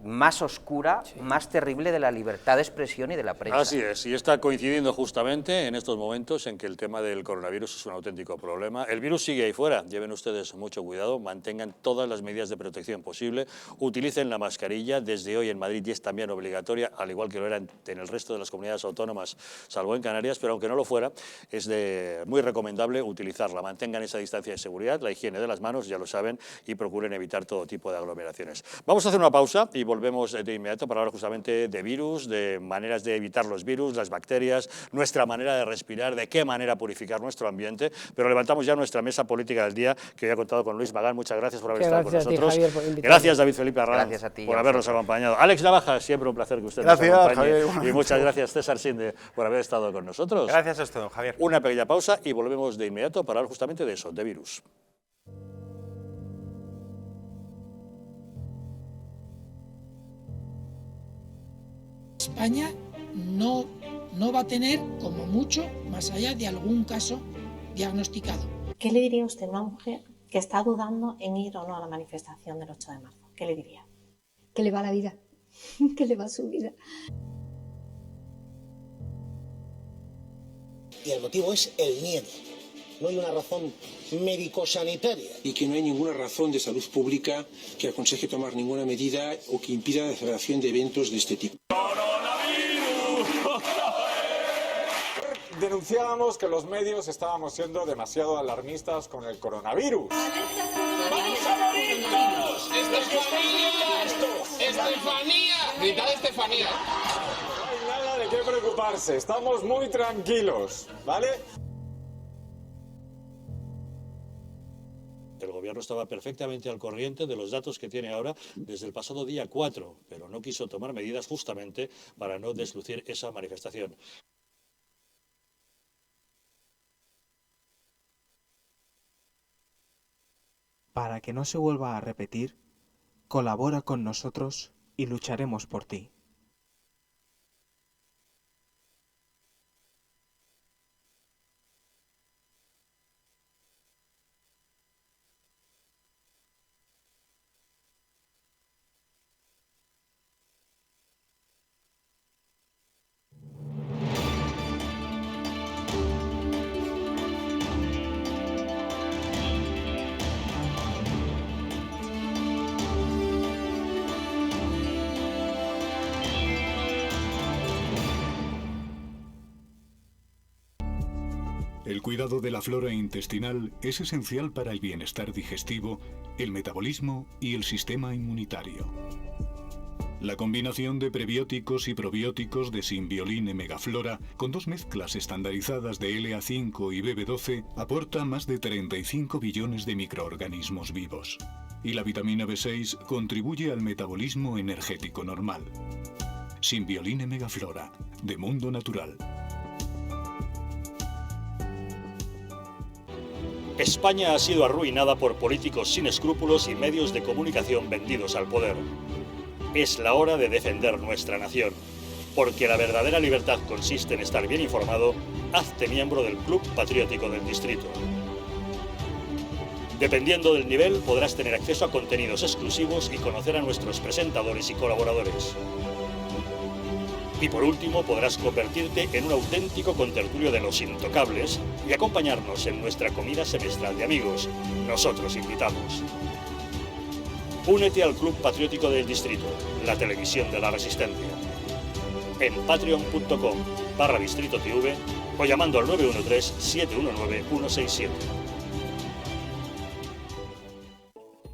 más oscura, más terrible de la libertad de expresión y de la prensa. Así es, y está coincidiendo justamente en estos momentos en que el tema del coronavirus es un auténtico problema. El virus sigue ahí fuera, lleven ustedes mucho cuidado, mantengan todas las medidas de protección posible, utilicen la mascarilla, desde hoy en Madrid ya es también obligatoria, al igual que lo era en el resto de las comunidades autónomas, salvo en Canarias, pero aunque no lo fuera, es muy recomendable utilizarla. Mantengan esa distancia de seguridad, la higiene de las manos, ya lo saben, y procuren evitar todo tipo de aglomeraciones. Vamos a hacer una pausa y volvemos de inmediato para hablar justamente de virus, de maneras de evitar los virus, las bacterias, nuestra manera de respirar, de qué manera purificar nuestro ambiente, pero levantamos ya nuestra mesa política del día, que hoy ha contado con Luis Magán. Muchas gracias por haber estado con nosotros. Ti, Javier, gracias, David Felipe Arranz, gracias a ti, por habernos acompañado. Alex Navaja, siempre un placer que usted nos acompañe. Javier. Y muchas gracias, César Sinde, por haber estado con nosotros. Gracias a usted, don Javier. Una pequeña pausa y volvemos de inmediato para hablar justamente de eso, de virus. España no va a tener, como mucho, más allá de algún caso diagnosticado. ¿Qué le diría usted a una mujer que está dudando en ir o no a la manifestación del 8 de marzo? ¿Qué le diría? Que le va la vida, que le va su vida. Y el motivo es el miedo. No hay una razón médico-sanitaria. Y que no hay ninguna razón de salud pública que aconseje tomar ninguna medida o que impida la celebración de eventos de este tipo. Denunciábamos que los medios estábamos siendo demasiado alarmistas con el coronavirus. ¡Vamos a morir todos! ¡Estefanía! ¡Gritad Estefanía! No hay nada de qué preocuparse, estamos muy tranquilos, ¿vale? El gobierno estaba perfectamente al corriente de los datos que tiene ahora desde el pasado día 4, pero no quiso tomar medidas justamente para no deslucir esa manifestación. Para que no se vuelva a repetir, colabora con nosotros y lucharemos por ti. El cuidado de la flora intestinal es esencial para el bienestar digestivo, el metabolismo y el sistema inmunitario. La combinación de prebióticos y probióticos de Symbiolin Megaflora, con 2 mezclas estandarizadas de LA5 y BB12, aporta más de 35 billones de microorganismos vivos. Y la vitamina B6 contribuye al metabolismo energético normal. Symbiolin Megaflora, de Mundo Natural. España ha sido arruinada por políticos sin escrúpulos y medios de comunicación vendidos al poder. Es la hora de defender nuestra nación, porque la verdadera libertad consiste en estar bien informado. Hazte miembro del Club Patriótico del Distrito. Dependiendo del nivel, podrás tener acceso a contenidos exclusivos y conocer a nuestros presentadores y colaboradores. Y por último, podrás convertirte en un auténtico contertulio de los intocables y acompañarnos en nuestra comida semestral de amigos. Nosotros invitamos. Únete al Club Patriótico del Distrito, la televisión de la Resistencia. En patreon.com/Distrito TV o llamando al 913-719-167.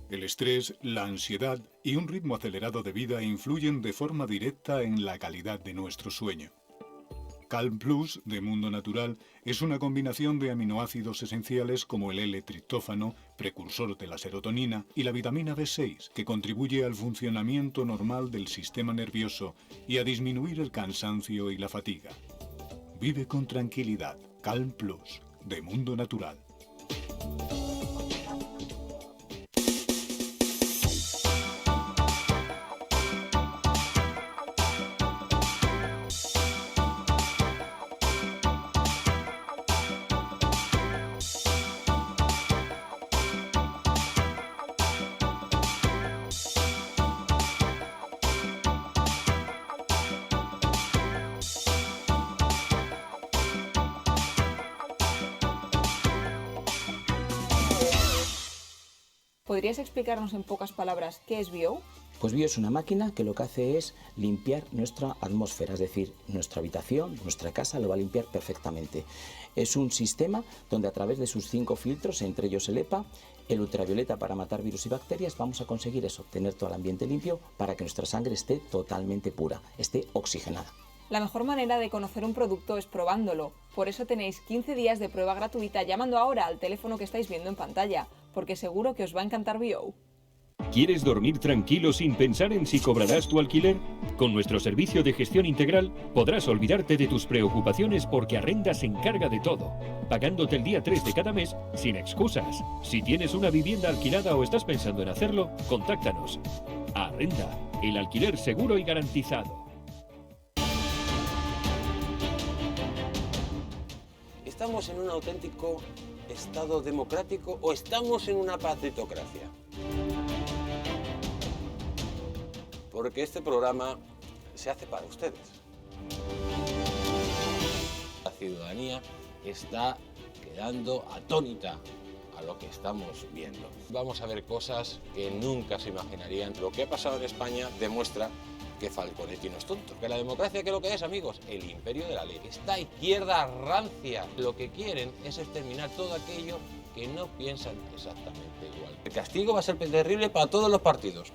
El estrés, la ansiedad y un ritmo acelerado de vida influyen de forma directa en la calidad de nuestro sueño. Calm Plus de Mundo Natural es una combinación de aminoácidos esenciales como el L-triptófano, precursor de la serotonina, y la vitamina B6, que contribuye al funcionamiento normal del sistema nervioso y a disminuir el cansancio y la fatiga. Vive con tranquilidad. Calm Plus de Mundo Natural. ¿Podrías explicarnos en pocas palabras qué es BIO? Pues BIO es una máquina que lo que hace es limpiar nuestra atmósfera, es decir, nuestra habitación, nuestra casa lo va a limpiar perfectamente. Es un sistema donde a través de sus 5 filtros, entre ellos el EPA, el ultravioleta para matar virus y bacterias, vamos a conseguir eso, tener todo el ambiente limpio para que nuestra sangre esté totalmente pura, esté oxigenada. La mejor manera de conocer un producto es probándolo. Por eso tenéis 15 días de prueba gratuita llamando ahora al teléfono que estáis viendo en pantalla, porque seguro que os va a encantar BIO. ¿Quieres dormir tranquilo sin pensar en si cobrarás tu alquiler? Con nuestro servicio de gestión integral podrás olvidarte de tus preocupaciones porque Arrenda se encarga de todo, pagándote el día 3 de cada mes sin excusas. Si tienes una vivienda alquilada o estás pensando en hacerlo, contáctanos. Arrenda, el alquiler seguro y garantizado. ¿Estamos en un auténtico Estado democrático o estamos en una patriotocracia? Porque este programa se hace para ustedes. La ciudadanía está quedando atónita a lo que estamos viendo. Vamos a ver cosas que nunca se imaginarían. Lo que ha pasado en España demuestra que Falconetti no es tonto. Que la democracia, ¿qué es lo que es, amigos? El imperio de la ley. Esta izquierda rancia lo que quieren es exterminar todo aquello que no piensan exactamente igual. El castigo va a ser terrible para todos los partidos.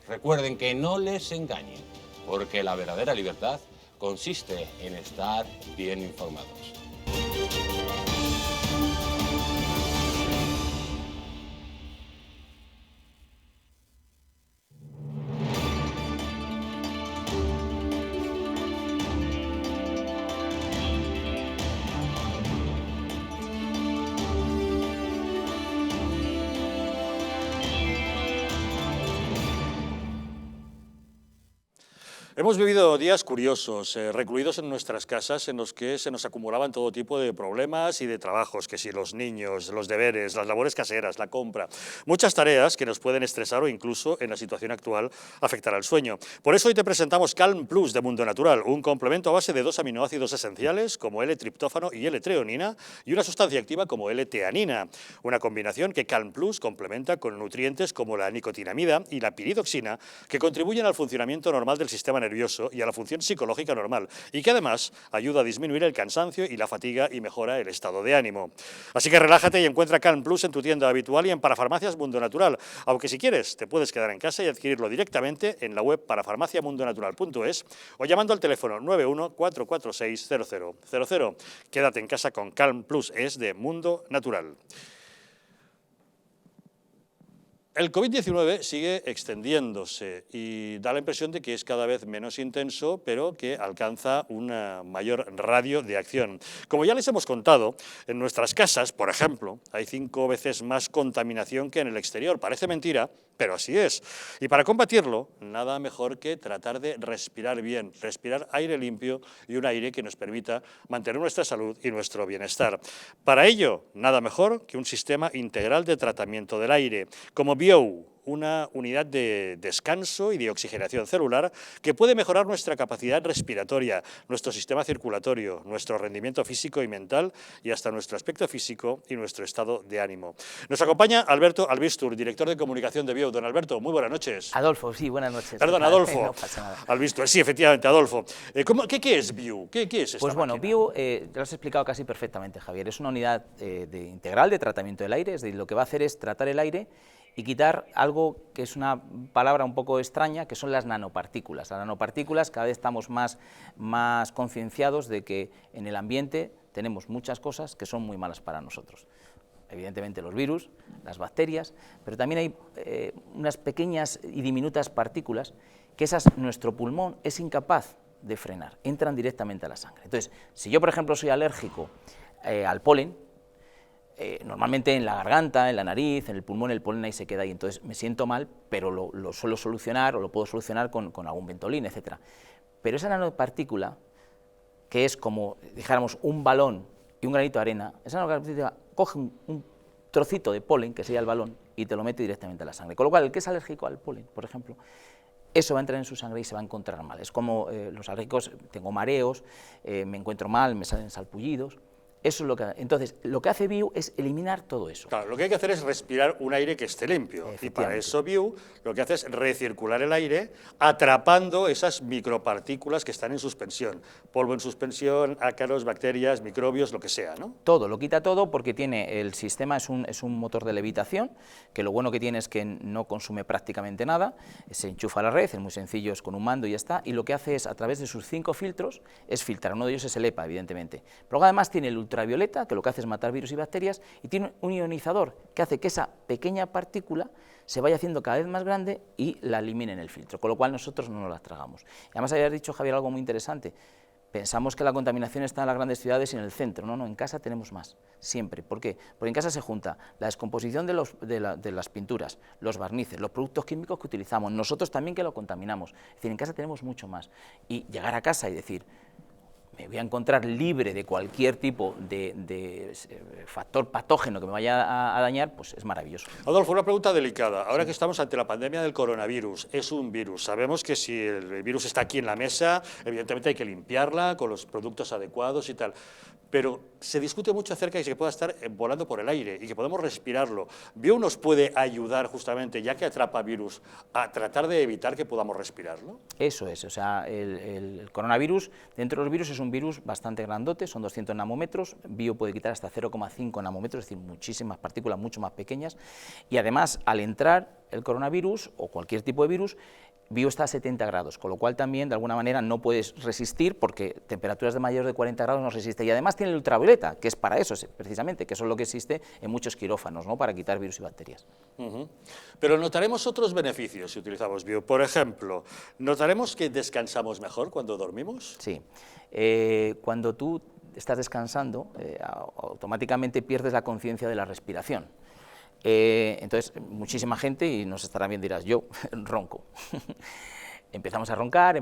Recuerden que no les engañen, porque la verdadera libertad consiste en estar bien informados. Hemos vivido días curiosos, recluidos en nuestras casas, en los que se nos acumulaban todo tipo de problemas y de trabajos, que si los niños, los deberes, las labores caseras, la compra, muchas tareas que nos pueden estresar o incluso, en la situación actual, afectar al sueño. Por eso hoy te presentamos Calm Plus de Mundo Natural, un complemento a base de 2 aminoácidos esenciales como L-triptófano y L-treonina y una sustancia activa como L-teanina, una combinación que Calm Plus complementa con nutrientes como la nicotinamida y la piridoxina, que contribuyen al funcionamiento normal del sistema nervioso y a la función psicológica normal, y que además ayuda a disminuir el cansancio y la fatiga y mejora el estado de ánimo. Así que relájate y encuentra Calm Plus en tu tienda habitual y en Parafarmacias Mundo Natural, aunque si quieres te puedes quedar en casa y adquirirlo directamente en la web parafarmaciamundonatural.es o llamando al teléfono 91-446-0000. Quédate en casa con Calm Plus, es de Mundo Natural. El COVID-19 sigue extendiéndose y da la impresión de que es cada vez menos intenso, pero que alcanza una mayor radio de acción. Como ya les hemos contado, en nuestras casas, por ejemplo, hay 5 veces más contaminación que en el exterior. Parece mentira, pero así es. Y para combatirlo, nada mejor que tratar de respirar bien, respirar aire limpio y un aire que nos permita mantener nuestra salud y nuestro bienestar. Para ello, nada mejor que un sistema integral de tratamiento del aire, como BIO, una unidad de descanso y de oxigenación celular que puede mejorar nuestra capacidad respiratoria, nuestro sistema circulatorio, nuestro rendimiento físico y mental y hasta nuestro aspecto físico y nuestro estado de ánimo. Nos acompaña Alberto Albistur, director de comunicación de Biu. Don Alberto, muy buenas noches. Adolfo, sí, buenas noches. Perdón, Adolfo. No pasa nada. Albistur, sí, efectivamente, Adolfo. ¿Qué es Biu? ¿Qué es esta Pues bueno, máquina? Biu, te lo has explicado casi perfectamente, Javier. Es una unidad integral de tratamiento del aire, es decir, lo que va a hacer es tratar el aire y quitar algo que es una palabra un poco extraña, que son las nanopartículas. Las nanopartículas, cada vez estamos más concienciados de que en el ambiente tenemos muchas cosas que son muy malas para nosotros. Evidentemente los virus, las bacterias, pero también hay unas pequeñas y diminutas partículas que nuestro pulmón es incapaz de frenar, entran directamente a la sangre. Entonces, si yo, por ejemplo, soy alérgico al polen, normalmente en la garganta, en la nariz, en el pulmón, el polen ahí se queda y entonces me siento mal, pero lo suelo solucionar o lo puedo solucionar con algún Ventolin, etc. Pero esa nanopartícula, que es como, dijéramos, un balón y un granito de arena, esa nanopartícula coge un trocito de polen, que sería el balón, y te lo mete directamente a la sangre. Con lo cual, el que es alérgico al polen, por ejemplo, eso va a entrar en su sangre y se va a encontrar mal. Es como los alérgicos, tengo mareos, me encuentro mal, me salen salpullidos. Eso es lo que... Entonces, lo que hace Biu es eliminar todo eso. Claro, lo que hay que hacer es respirar un aire que esté limpio. Y para eso Biu lo que hace es recircular el aire atrapando esas micropartículas que están en suspensión. Polvo en suspensión, ácaros, bacterias, microbios, lo que sea, ¿no? Todo, lo quita todo porque tiene el sistema, es un motor de levitación, que lo bueno que tiene es que no consume prácticamente nada, se enchufa a la red, es muy sencillo, es con un mando y ya está, y lo que hace es, a través de sus 5 filtros, es filtrar. Uno de ellos es el EPA, evidentemente. Pero además tiene el ultravioleta, que lo que hace es matar virus y bacterias, y tiene un ionizador que hace que esa pequeña partícula se vaya haciendo cada vez más grande y la elimine en el filtro, con lo cual nosotros no nos la tragamos. Y además habías dicho, Javier, algo muy interesante. Pensamos que la contaminación está en las grandes ciudades y en el centro. No, en casa tenemos más, siempre. ¿Por qué? Porque en casa se junta la descomposición de las pinturas, los barnices, los productos químicos que utilizamos, nosotros también que lo contaminamos. Es decir, en casa tenemos mucho más. Y llegar a casa y decir, me voy a encontrar libre de cualquier tipo de factor patógeno que me vaya a dañar, pues es maravilloso. Adolfo, una pregunta delicada. Ahora que estamos ante la pandemia del coronavirus, es un virus. Sabemos que si el virus está aquí en la mesa, evidentemente hay que limpiarla con los productos adecuados y tal. Pero se discute mucho acerca de que pueda estar volando por el aire y que podemos respirarlo. ¿Biu nos puede ayudar justamente, ya que atrapa virus, a tratar de evitar que podamos respirarlo? Eso es, o sea, el coronavirus, dentro de los virus es un virus bastante grandote, son 200 nanómetros, Biu puede quitar hasta 0,5 nanómetros, es decir, muchísimas partículas mucho más pequeñas, y además, al entrar el coronavirus o cualquier tipo de virus, Biu está a 70 grados, con lo cual también de alguna manera no puedes resistir porque temperaturas de mayor de 40 grados no resiste. Y además tiene el ultravioleta, que es para eso precisamente, que eso es lo que existe en muchos quirófanos, ¿no?, para quitar virus y bacterias. Pero notaremos otros beneficios si utilizamos Biu. Por ejemplo, ¿notaremos que descansamos mejor cuando dormimos? Sí. Cuando tú estás descansando, automáticamente pierdes la conciencia de la respiración. Entonces, muchísima gente, y nos estará bien, dirás, yo ronco. Empezamos a roncar,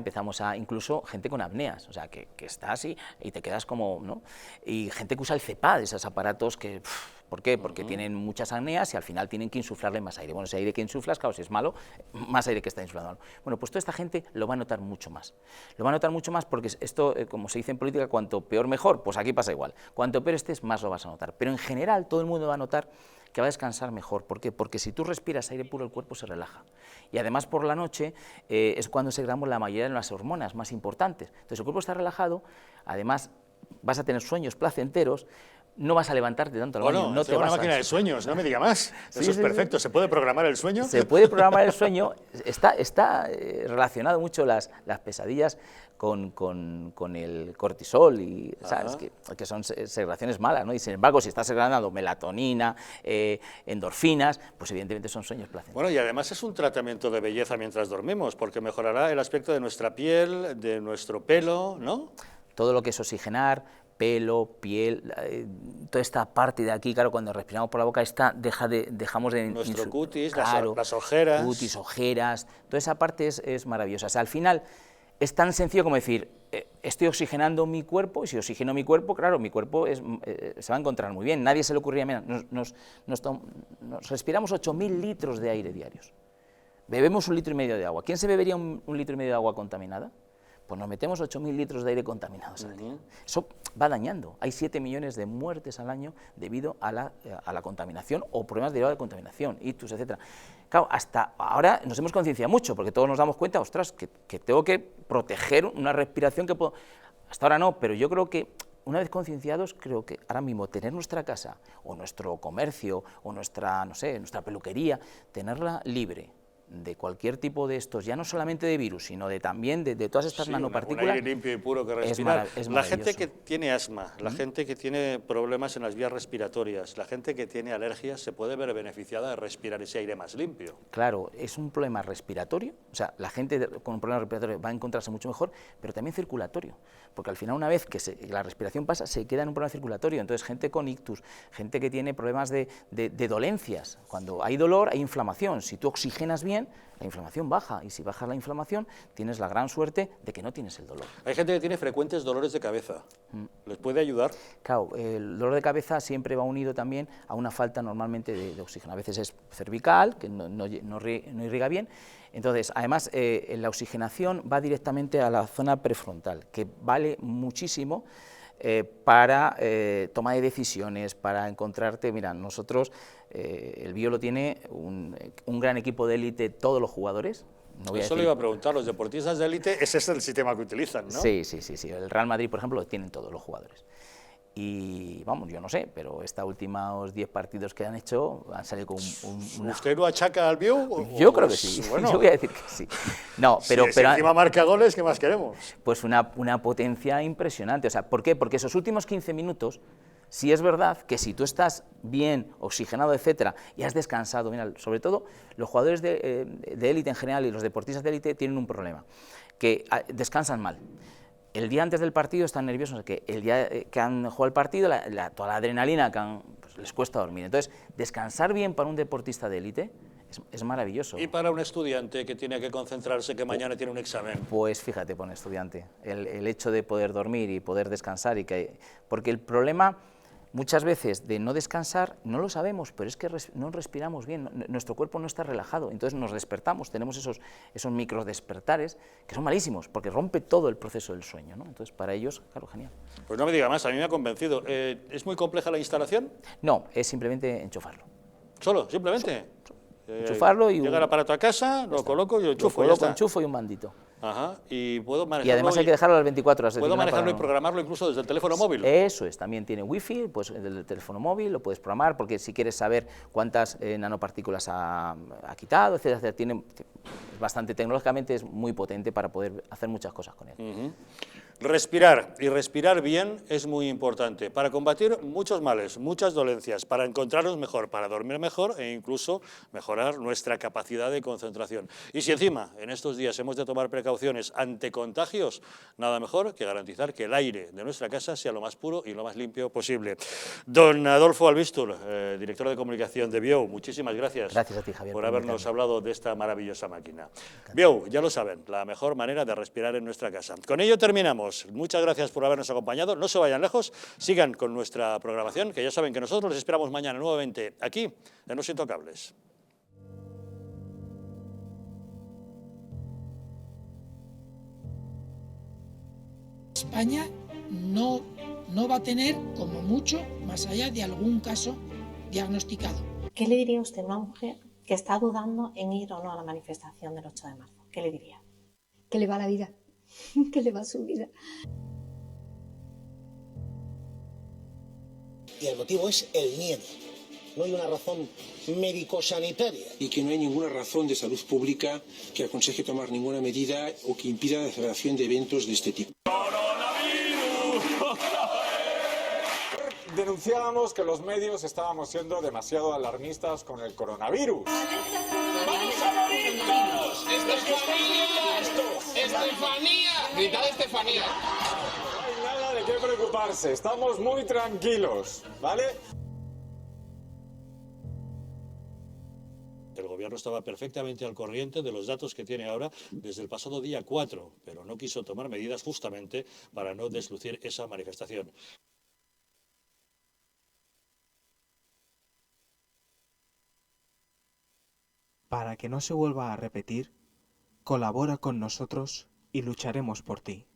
incluso gente con apneas, o sea, que está así y te quedas como, ¿no? Y gente que usa el CEPAD, esos aparatos que, ¿por qué? Porque tienen muchas apneas y al final tienen que insuflarle más aire. Bueno, ese aire que insuflas, claro, si es malo, más aire que está insuflando. Bueno, pues toda esta gente lo va a notar mucho más. Lo va a notar mucho más porque esto, como se dice en política, cuanto peor mejor, pues aquí pasa igual. Cuanto peor estés, más lo vas a notar. Pero en general todo el mundo va a notar que va a descansar mejor. ¿Por qué? Porque si tú respiras aire puro, el cuerpo se relaja. Y además por la noche es cuando segregamos la mayoría de las hormonas más importantes. Entonces el cuerpo está relajado, además vas a tener sueños placenteros, no vas a levantarte tanto al baño. No te vas a... máquina de sueños, no me diga más. Sí, eso es perfecto. ¿Se puede programar el sueño? Se puede programar el sueño. Está relacionado mucho las pesadillas con el cortisol, y ¿sabes? Que son segregaciones malas, ¿no? Y sin embargo, si estás segregando melatonina, endorfinas, pues evidentemente son sueños placenteros. Bueno, y además es un tratamiento de belleza mientras dormimos, porque mejorará el aspecto de nuestra piel, de nuestro pelo, ¿no? Todo lo que es oxigenar, pelo, piel, toda esta parte de aquí, claro, cuando respiramos por la boca, dejamos de... Nuestro cutis, claro, las ojeras. Cutis, ojeras, toda esa parte es maravillosa. O sea, al final es tan sencillo como decir, estoy oxigenando mi cuerpo, y si oxigeno mi cuerpo, claro, mi cuerpo se va a encontrar muy bien. Nadie se le ocurría, mira, nos respiramos 8.000 litros de aire diarios. bebemos 1,5 litros de agua. ¿Quién se bebería un 1,5 litros de agua contaminada? Pues nos metemos 8.000 litros de aire contaminados al día. Eso va dañando. Hay 7 millones de muertes al año debido a la contaminación o problemas derivados de contaminación, ictus, etc. Claro, hasta ahora nos hemos concienciado mucho, porque todos nos damos cuenta, ostras, que tengo que proteger una respiración que puedo... Hasta ahora no, pero yo creo que una vez concienciados, creo que ahora mismo tener nuestra casa, o nuestro comercio, o nuestra, no sé, nuestra peluquería, tenerla libre de cualquier tipo de estos, ya no solamente de virus, sino también de todas estas nanopartículas. Un aire limpio y puro que respirar. Es la gente que tiene asma, la gente que tiene problemas en las vías respiratorias, la gente que tiene alergias, se puede ver beneficiada de respirar ese aire más limpio. Claro, es un problema respiratorio, o sea, la gente con un problema respiratorio va a encontrarse mucho mejor, pero también circulatorio, porque al final, una vez que la respiración pasa, se queda en un problema circulatorio. Entonces, gente con ictus, gente que tiene problemas de dolencias, cuando hay dolor hay inflamación. Si tú oxigenas bien, la inflamación baja, y si bajas la inflamación, tienes la gran suerte de que no tienes el dolor. Hay gente que tiene frecuentes dolores de cabeza. ¿Les puede ayudar? Claro, el dolor de cabeza siempre va unido también a una falta normalmente de oxígeno. A veces es cervical, que no irriga bien. Entonces, además, la oxigenación va directamente a la zona prefrontal, que vale muchísimo para toma de decisiones, para encontrarte. Mira, nosotros, el Bio lo tiene un gran equipo de élite, todos los jugadores. Eso le iba a preguntar, los deportistas de élite, ese es el sistema que utilizan, ¿no? Sí. El Real Madrid, por ejemplo, lo tienen todos los jugadores. Y vamos, yo no sé, pero estos últimos 10 partidos que han hecho han salido con ¿Usted lo achaca al Bio? Yo creo que sí, bueno, yo voy a decir que sí. No, pero encima marca goles, ¿qué más queremos? Pues una potencia impresionante. O sea, ¿por qué? Porque esos últimos 15 minutos, sí es verdad que si tú estás bien, oxigenado, etcétera, y has descansado, mira, sobre todo los jugadores de élite en general y los deportistas de élite tienen un problema, que descansan mal. El día antes del partido están nerviosos, que el día que han jugado el partido, toda la adrenalina pues les cuesta dormir. Entonces, descansar bien para un deportista de élite es maravilloso. ¿Y para un estudiante que tiene que concentrarse, que mañana tiene un examen? Pues fíjate, para un estudiante, el hecho de poder dormir y poder descansar, porque el problema muchas veces de no descansar, no lo sabemos, pero es que no respiramos bien, nuestro cuerpo no está relajado, entonces nos despertamos, tenemos esos micro despertares que son malísimos, porque rompe todo el proceso del sueño, ¿no? Entonces, para ellos, claro, genial. Pues no me diga más, a mí me ha convencido. ¿Es muy compleja la instalación? No, es simplemente enchufarlo. ¿Solo? ¿Simplemente? Enchufarlo y... Llega el aparato a casa, lo coloco y lo enchufo, ya está. Enchufo y un bandito. Ajá, y puedo manejarlo. Y además hay que dejarlo a las 24 horas. ¿Puedo manejarlo y programarlo incluso desde el teléfono móvil? Eso es, también tiene wifi, pues desde el teléfono móvil lo puedes programar, porque si quieres saber cuántas nanopartículas ha quitado, etcétera, es bastante tecnológicamente, es muy potente para poder hacer muchas cosas con él. Respirar, y respirar bien es muy importante para combatir muchos males, muchas dolencias, para encontrarnos mejor, para dormir mejor e incluso mejorar nuestra capacidad de concentración. Y si encima en estos días hemos de tomar precauciones ante contagios, nada mejor que garantizar que el aire de nuestra casa sea lo más puro y lo más limpio posible. Don Adolfo Albistur, director de comunicación de Bio, muchísimas gracias. Gracias a ti, Javier, por habernos hablado de esta maravillosa máquina. Bio, ya lo saben, la mejor manera de respirar en nuestra casa. Con ello terminamos. Muchas gracias por habernos acompañado. No se vayan lejos, sigan con nuestra programación, que ya saben que nosotros les esperamos mañana nuevamente aquí en Los Intocables. España no va a tener, como mucho, más allá de algún caso diagnosticado. ¿Qué le diría usted a una mujer que está dudando en ir o no a la manifestación del 8 de marzo? ¿Qué le diría? Que le va la vida, que le va su vida. Y el motivo es el miedo. No hay una razón médico-sanitaria. Y que no hay ninguna razón de salud pública que aconseje tomar ninguna medida o que impida la celebración de eventos de este tipo. Denunciábamos que los medios estábamos siendo demasiado alarmistas con el coronavirus. ¡Vamos a morir todos! ¡Estefanía! ¡Estefanía! ¡Gritad Estefanía! No hay nada de qué preocuparse, estamos muy tranquilos, ¿vale? El gobierno estaba perfectamente al corriente de los datos que tiene ahora desde el pasado día 4, pero no quiso tomar medidas justamente para no deslucir esa manifestación. Para que no se vuelva a repetir, colabora con nosotros y lucharemos por ti.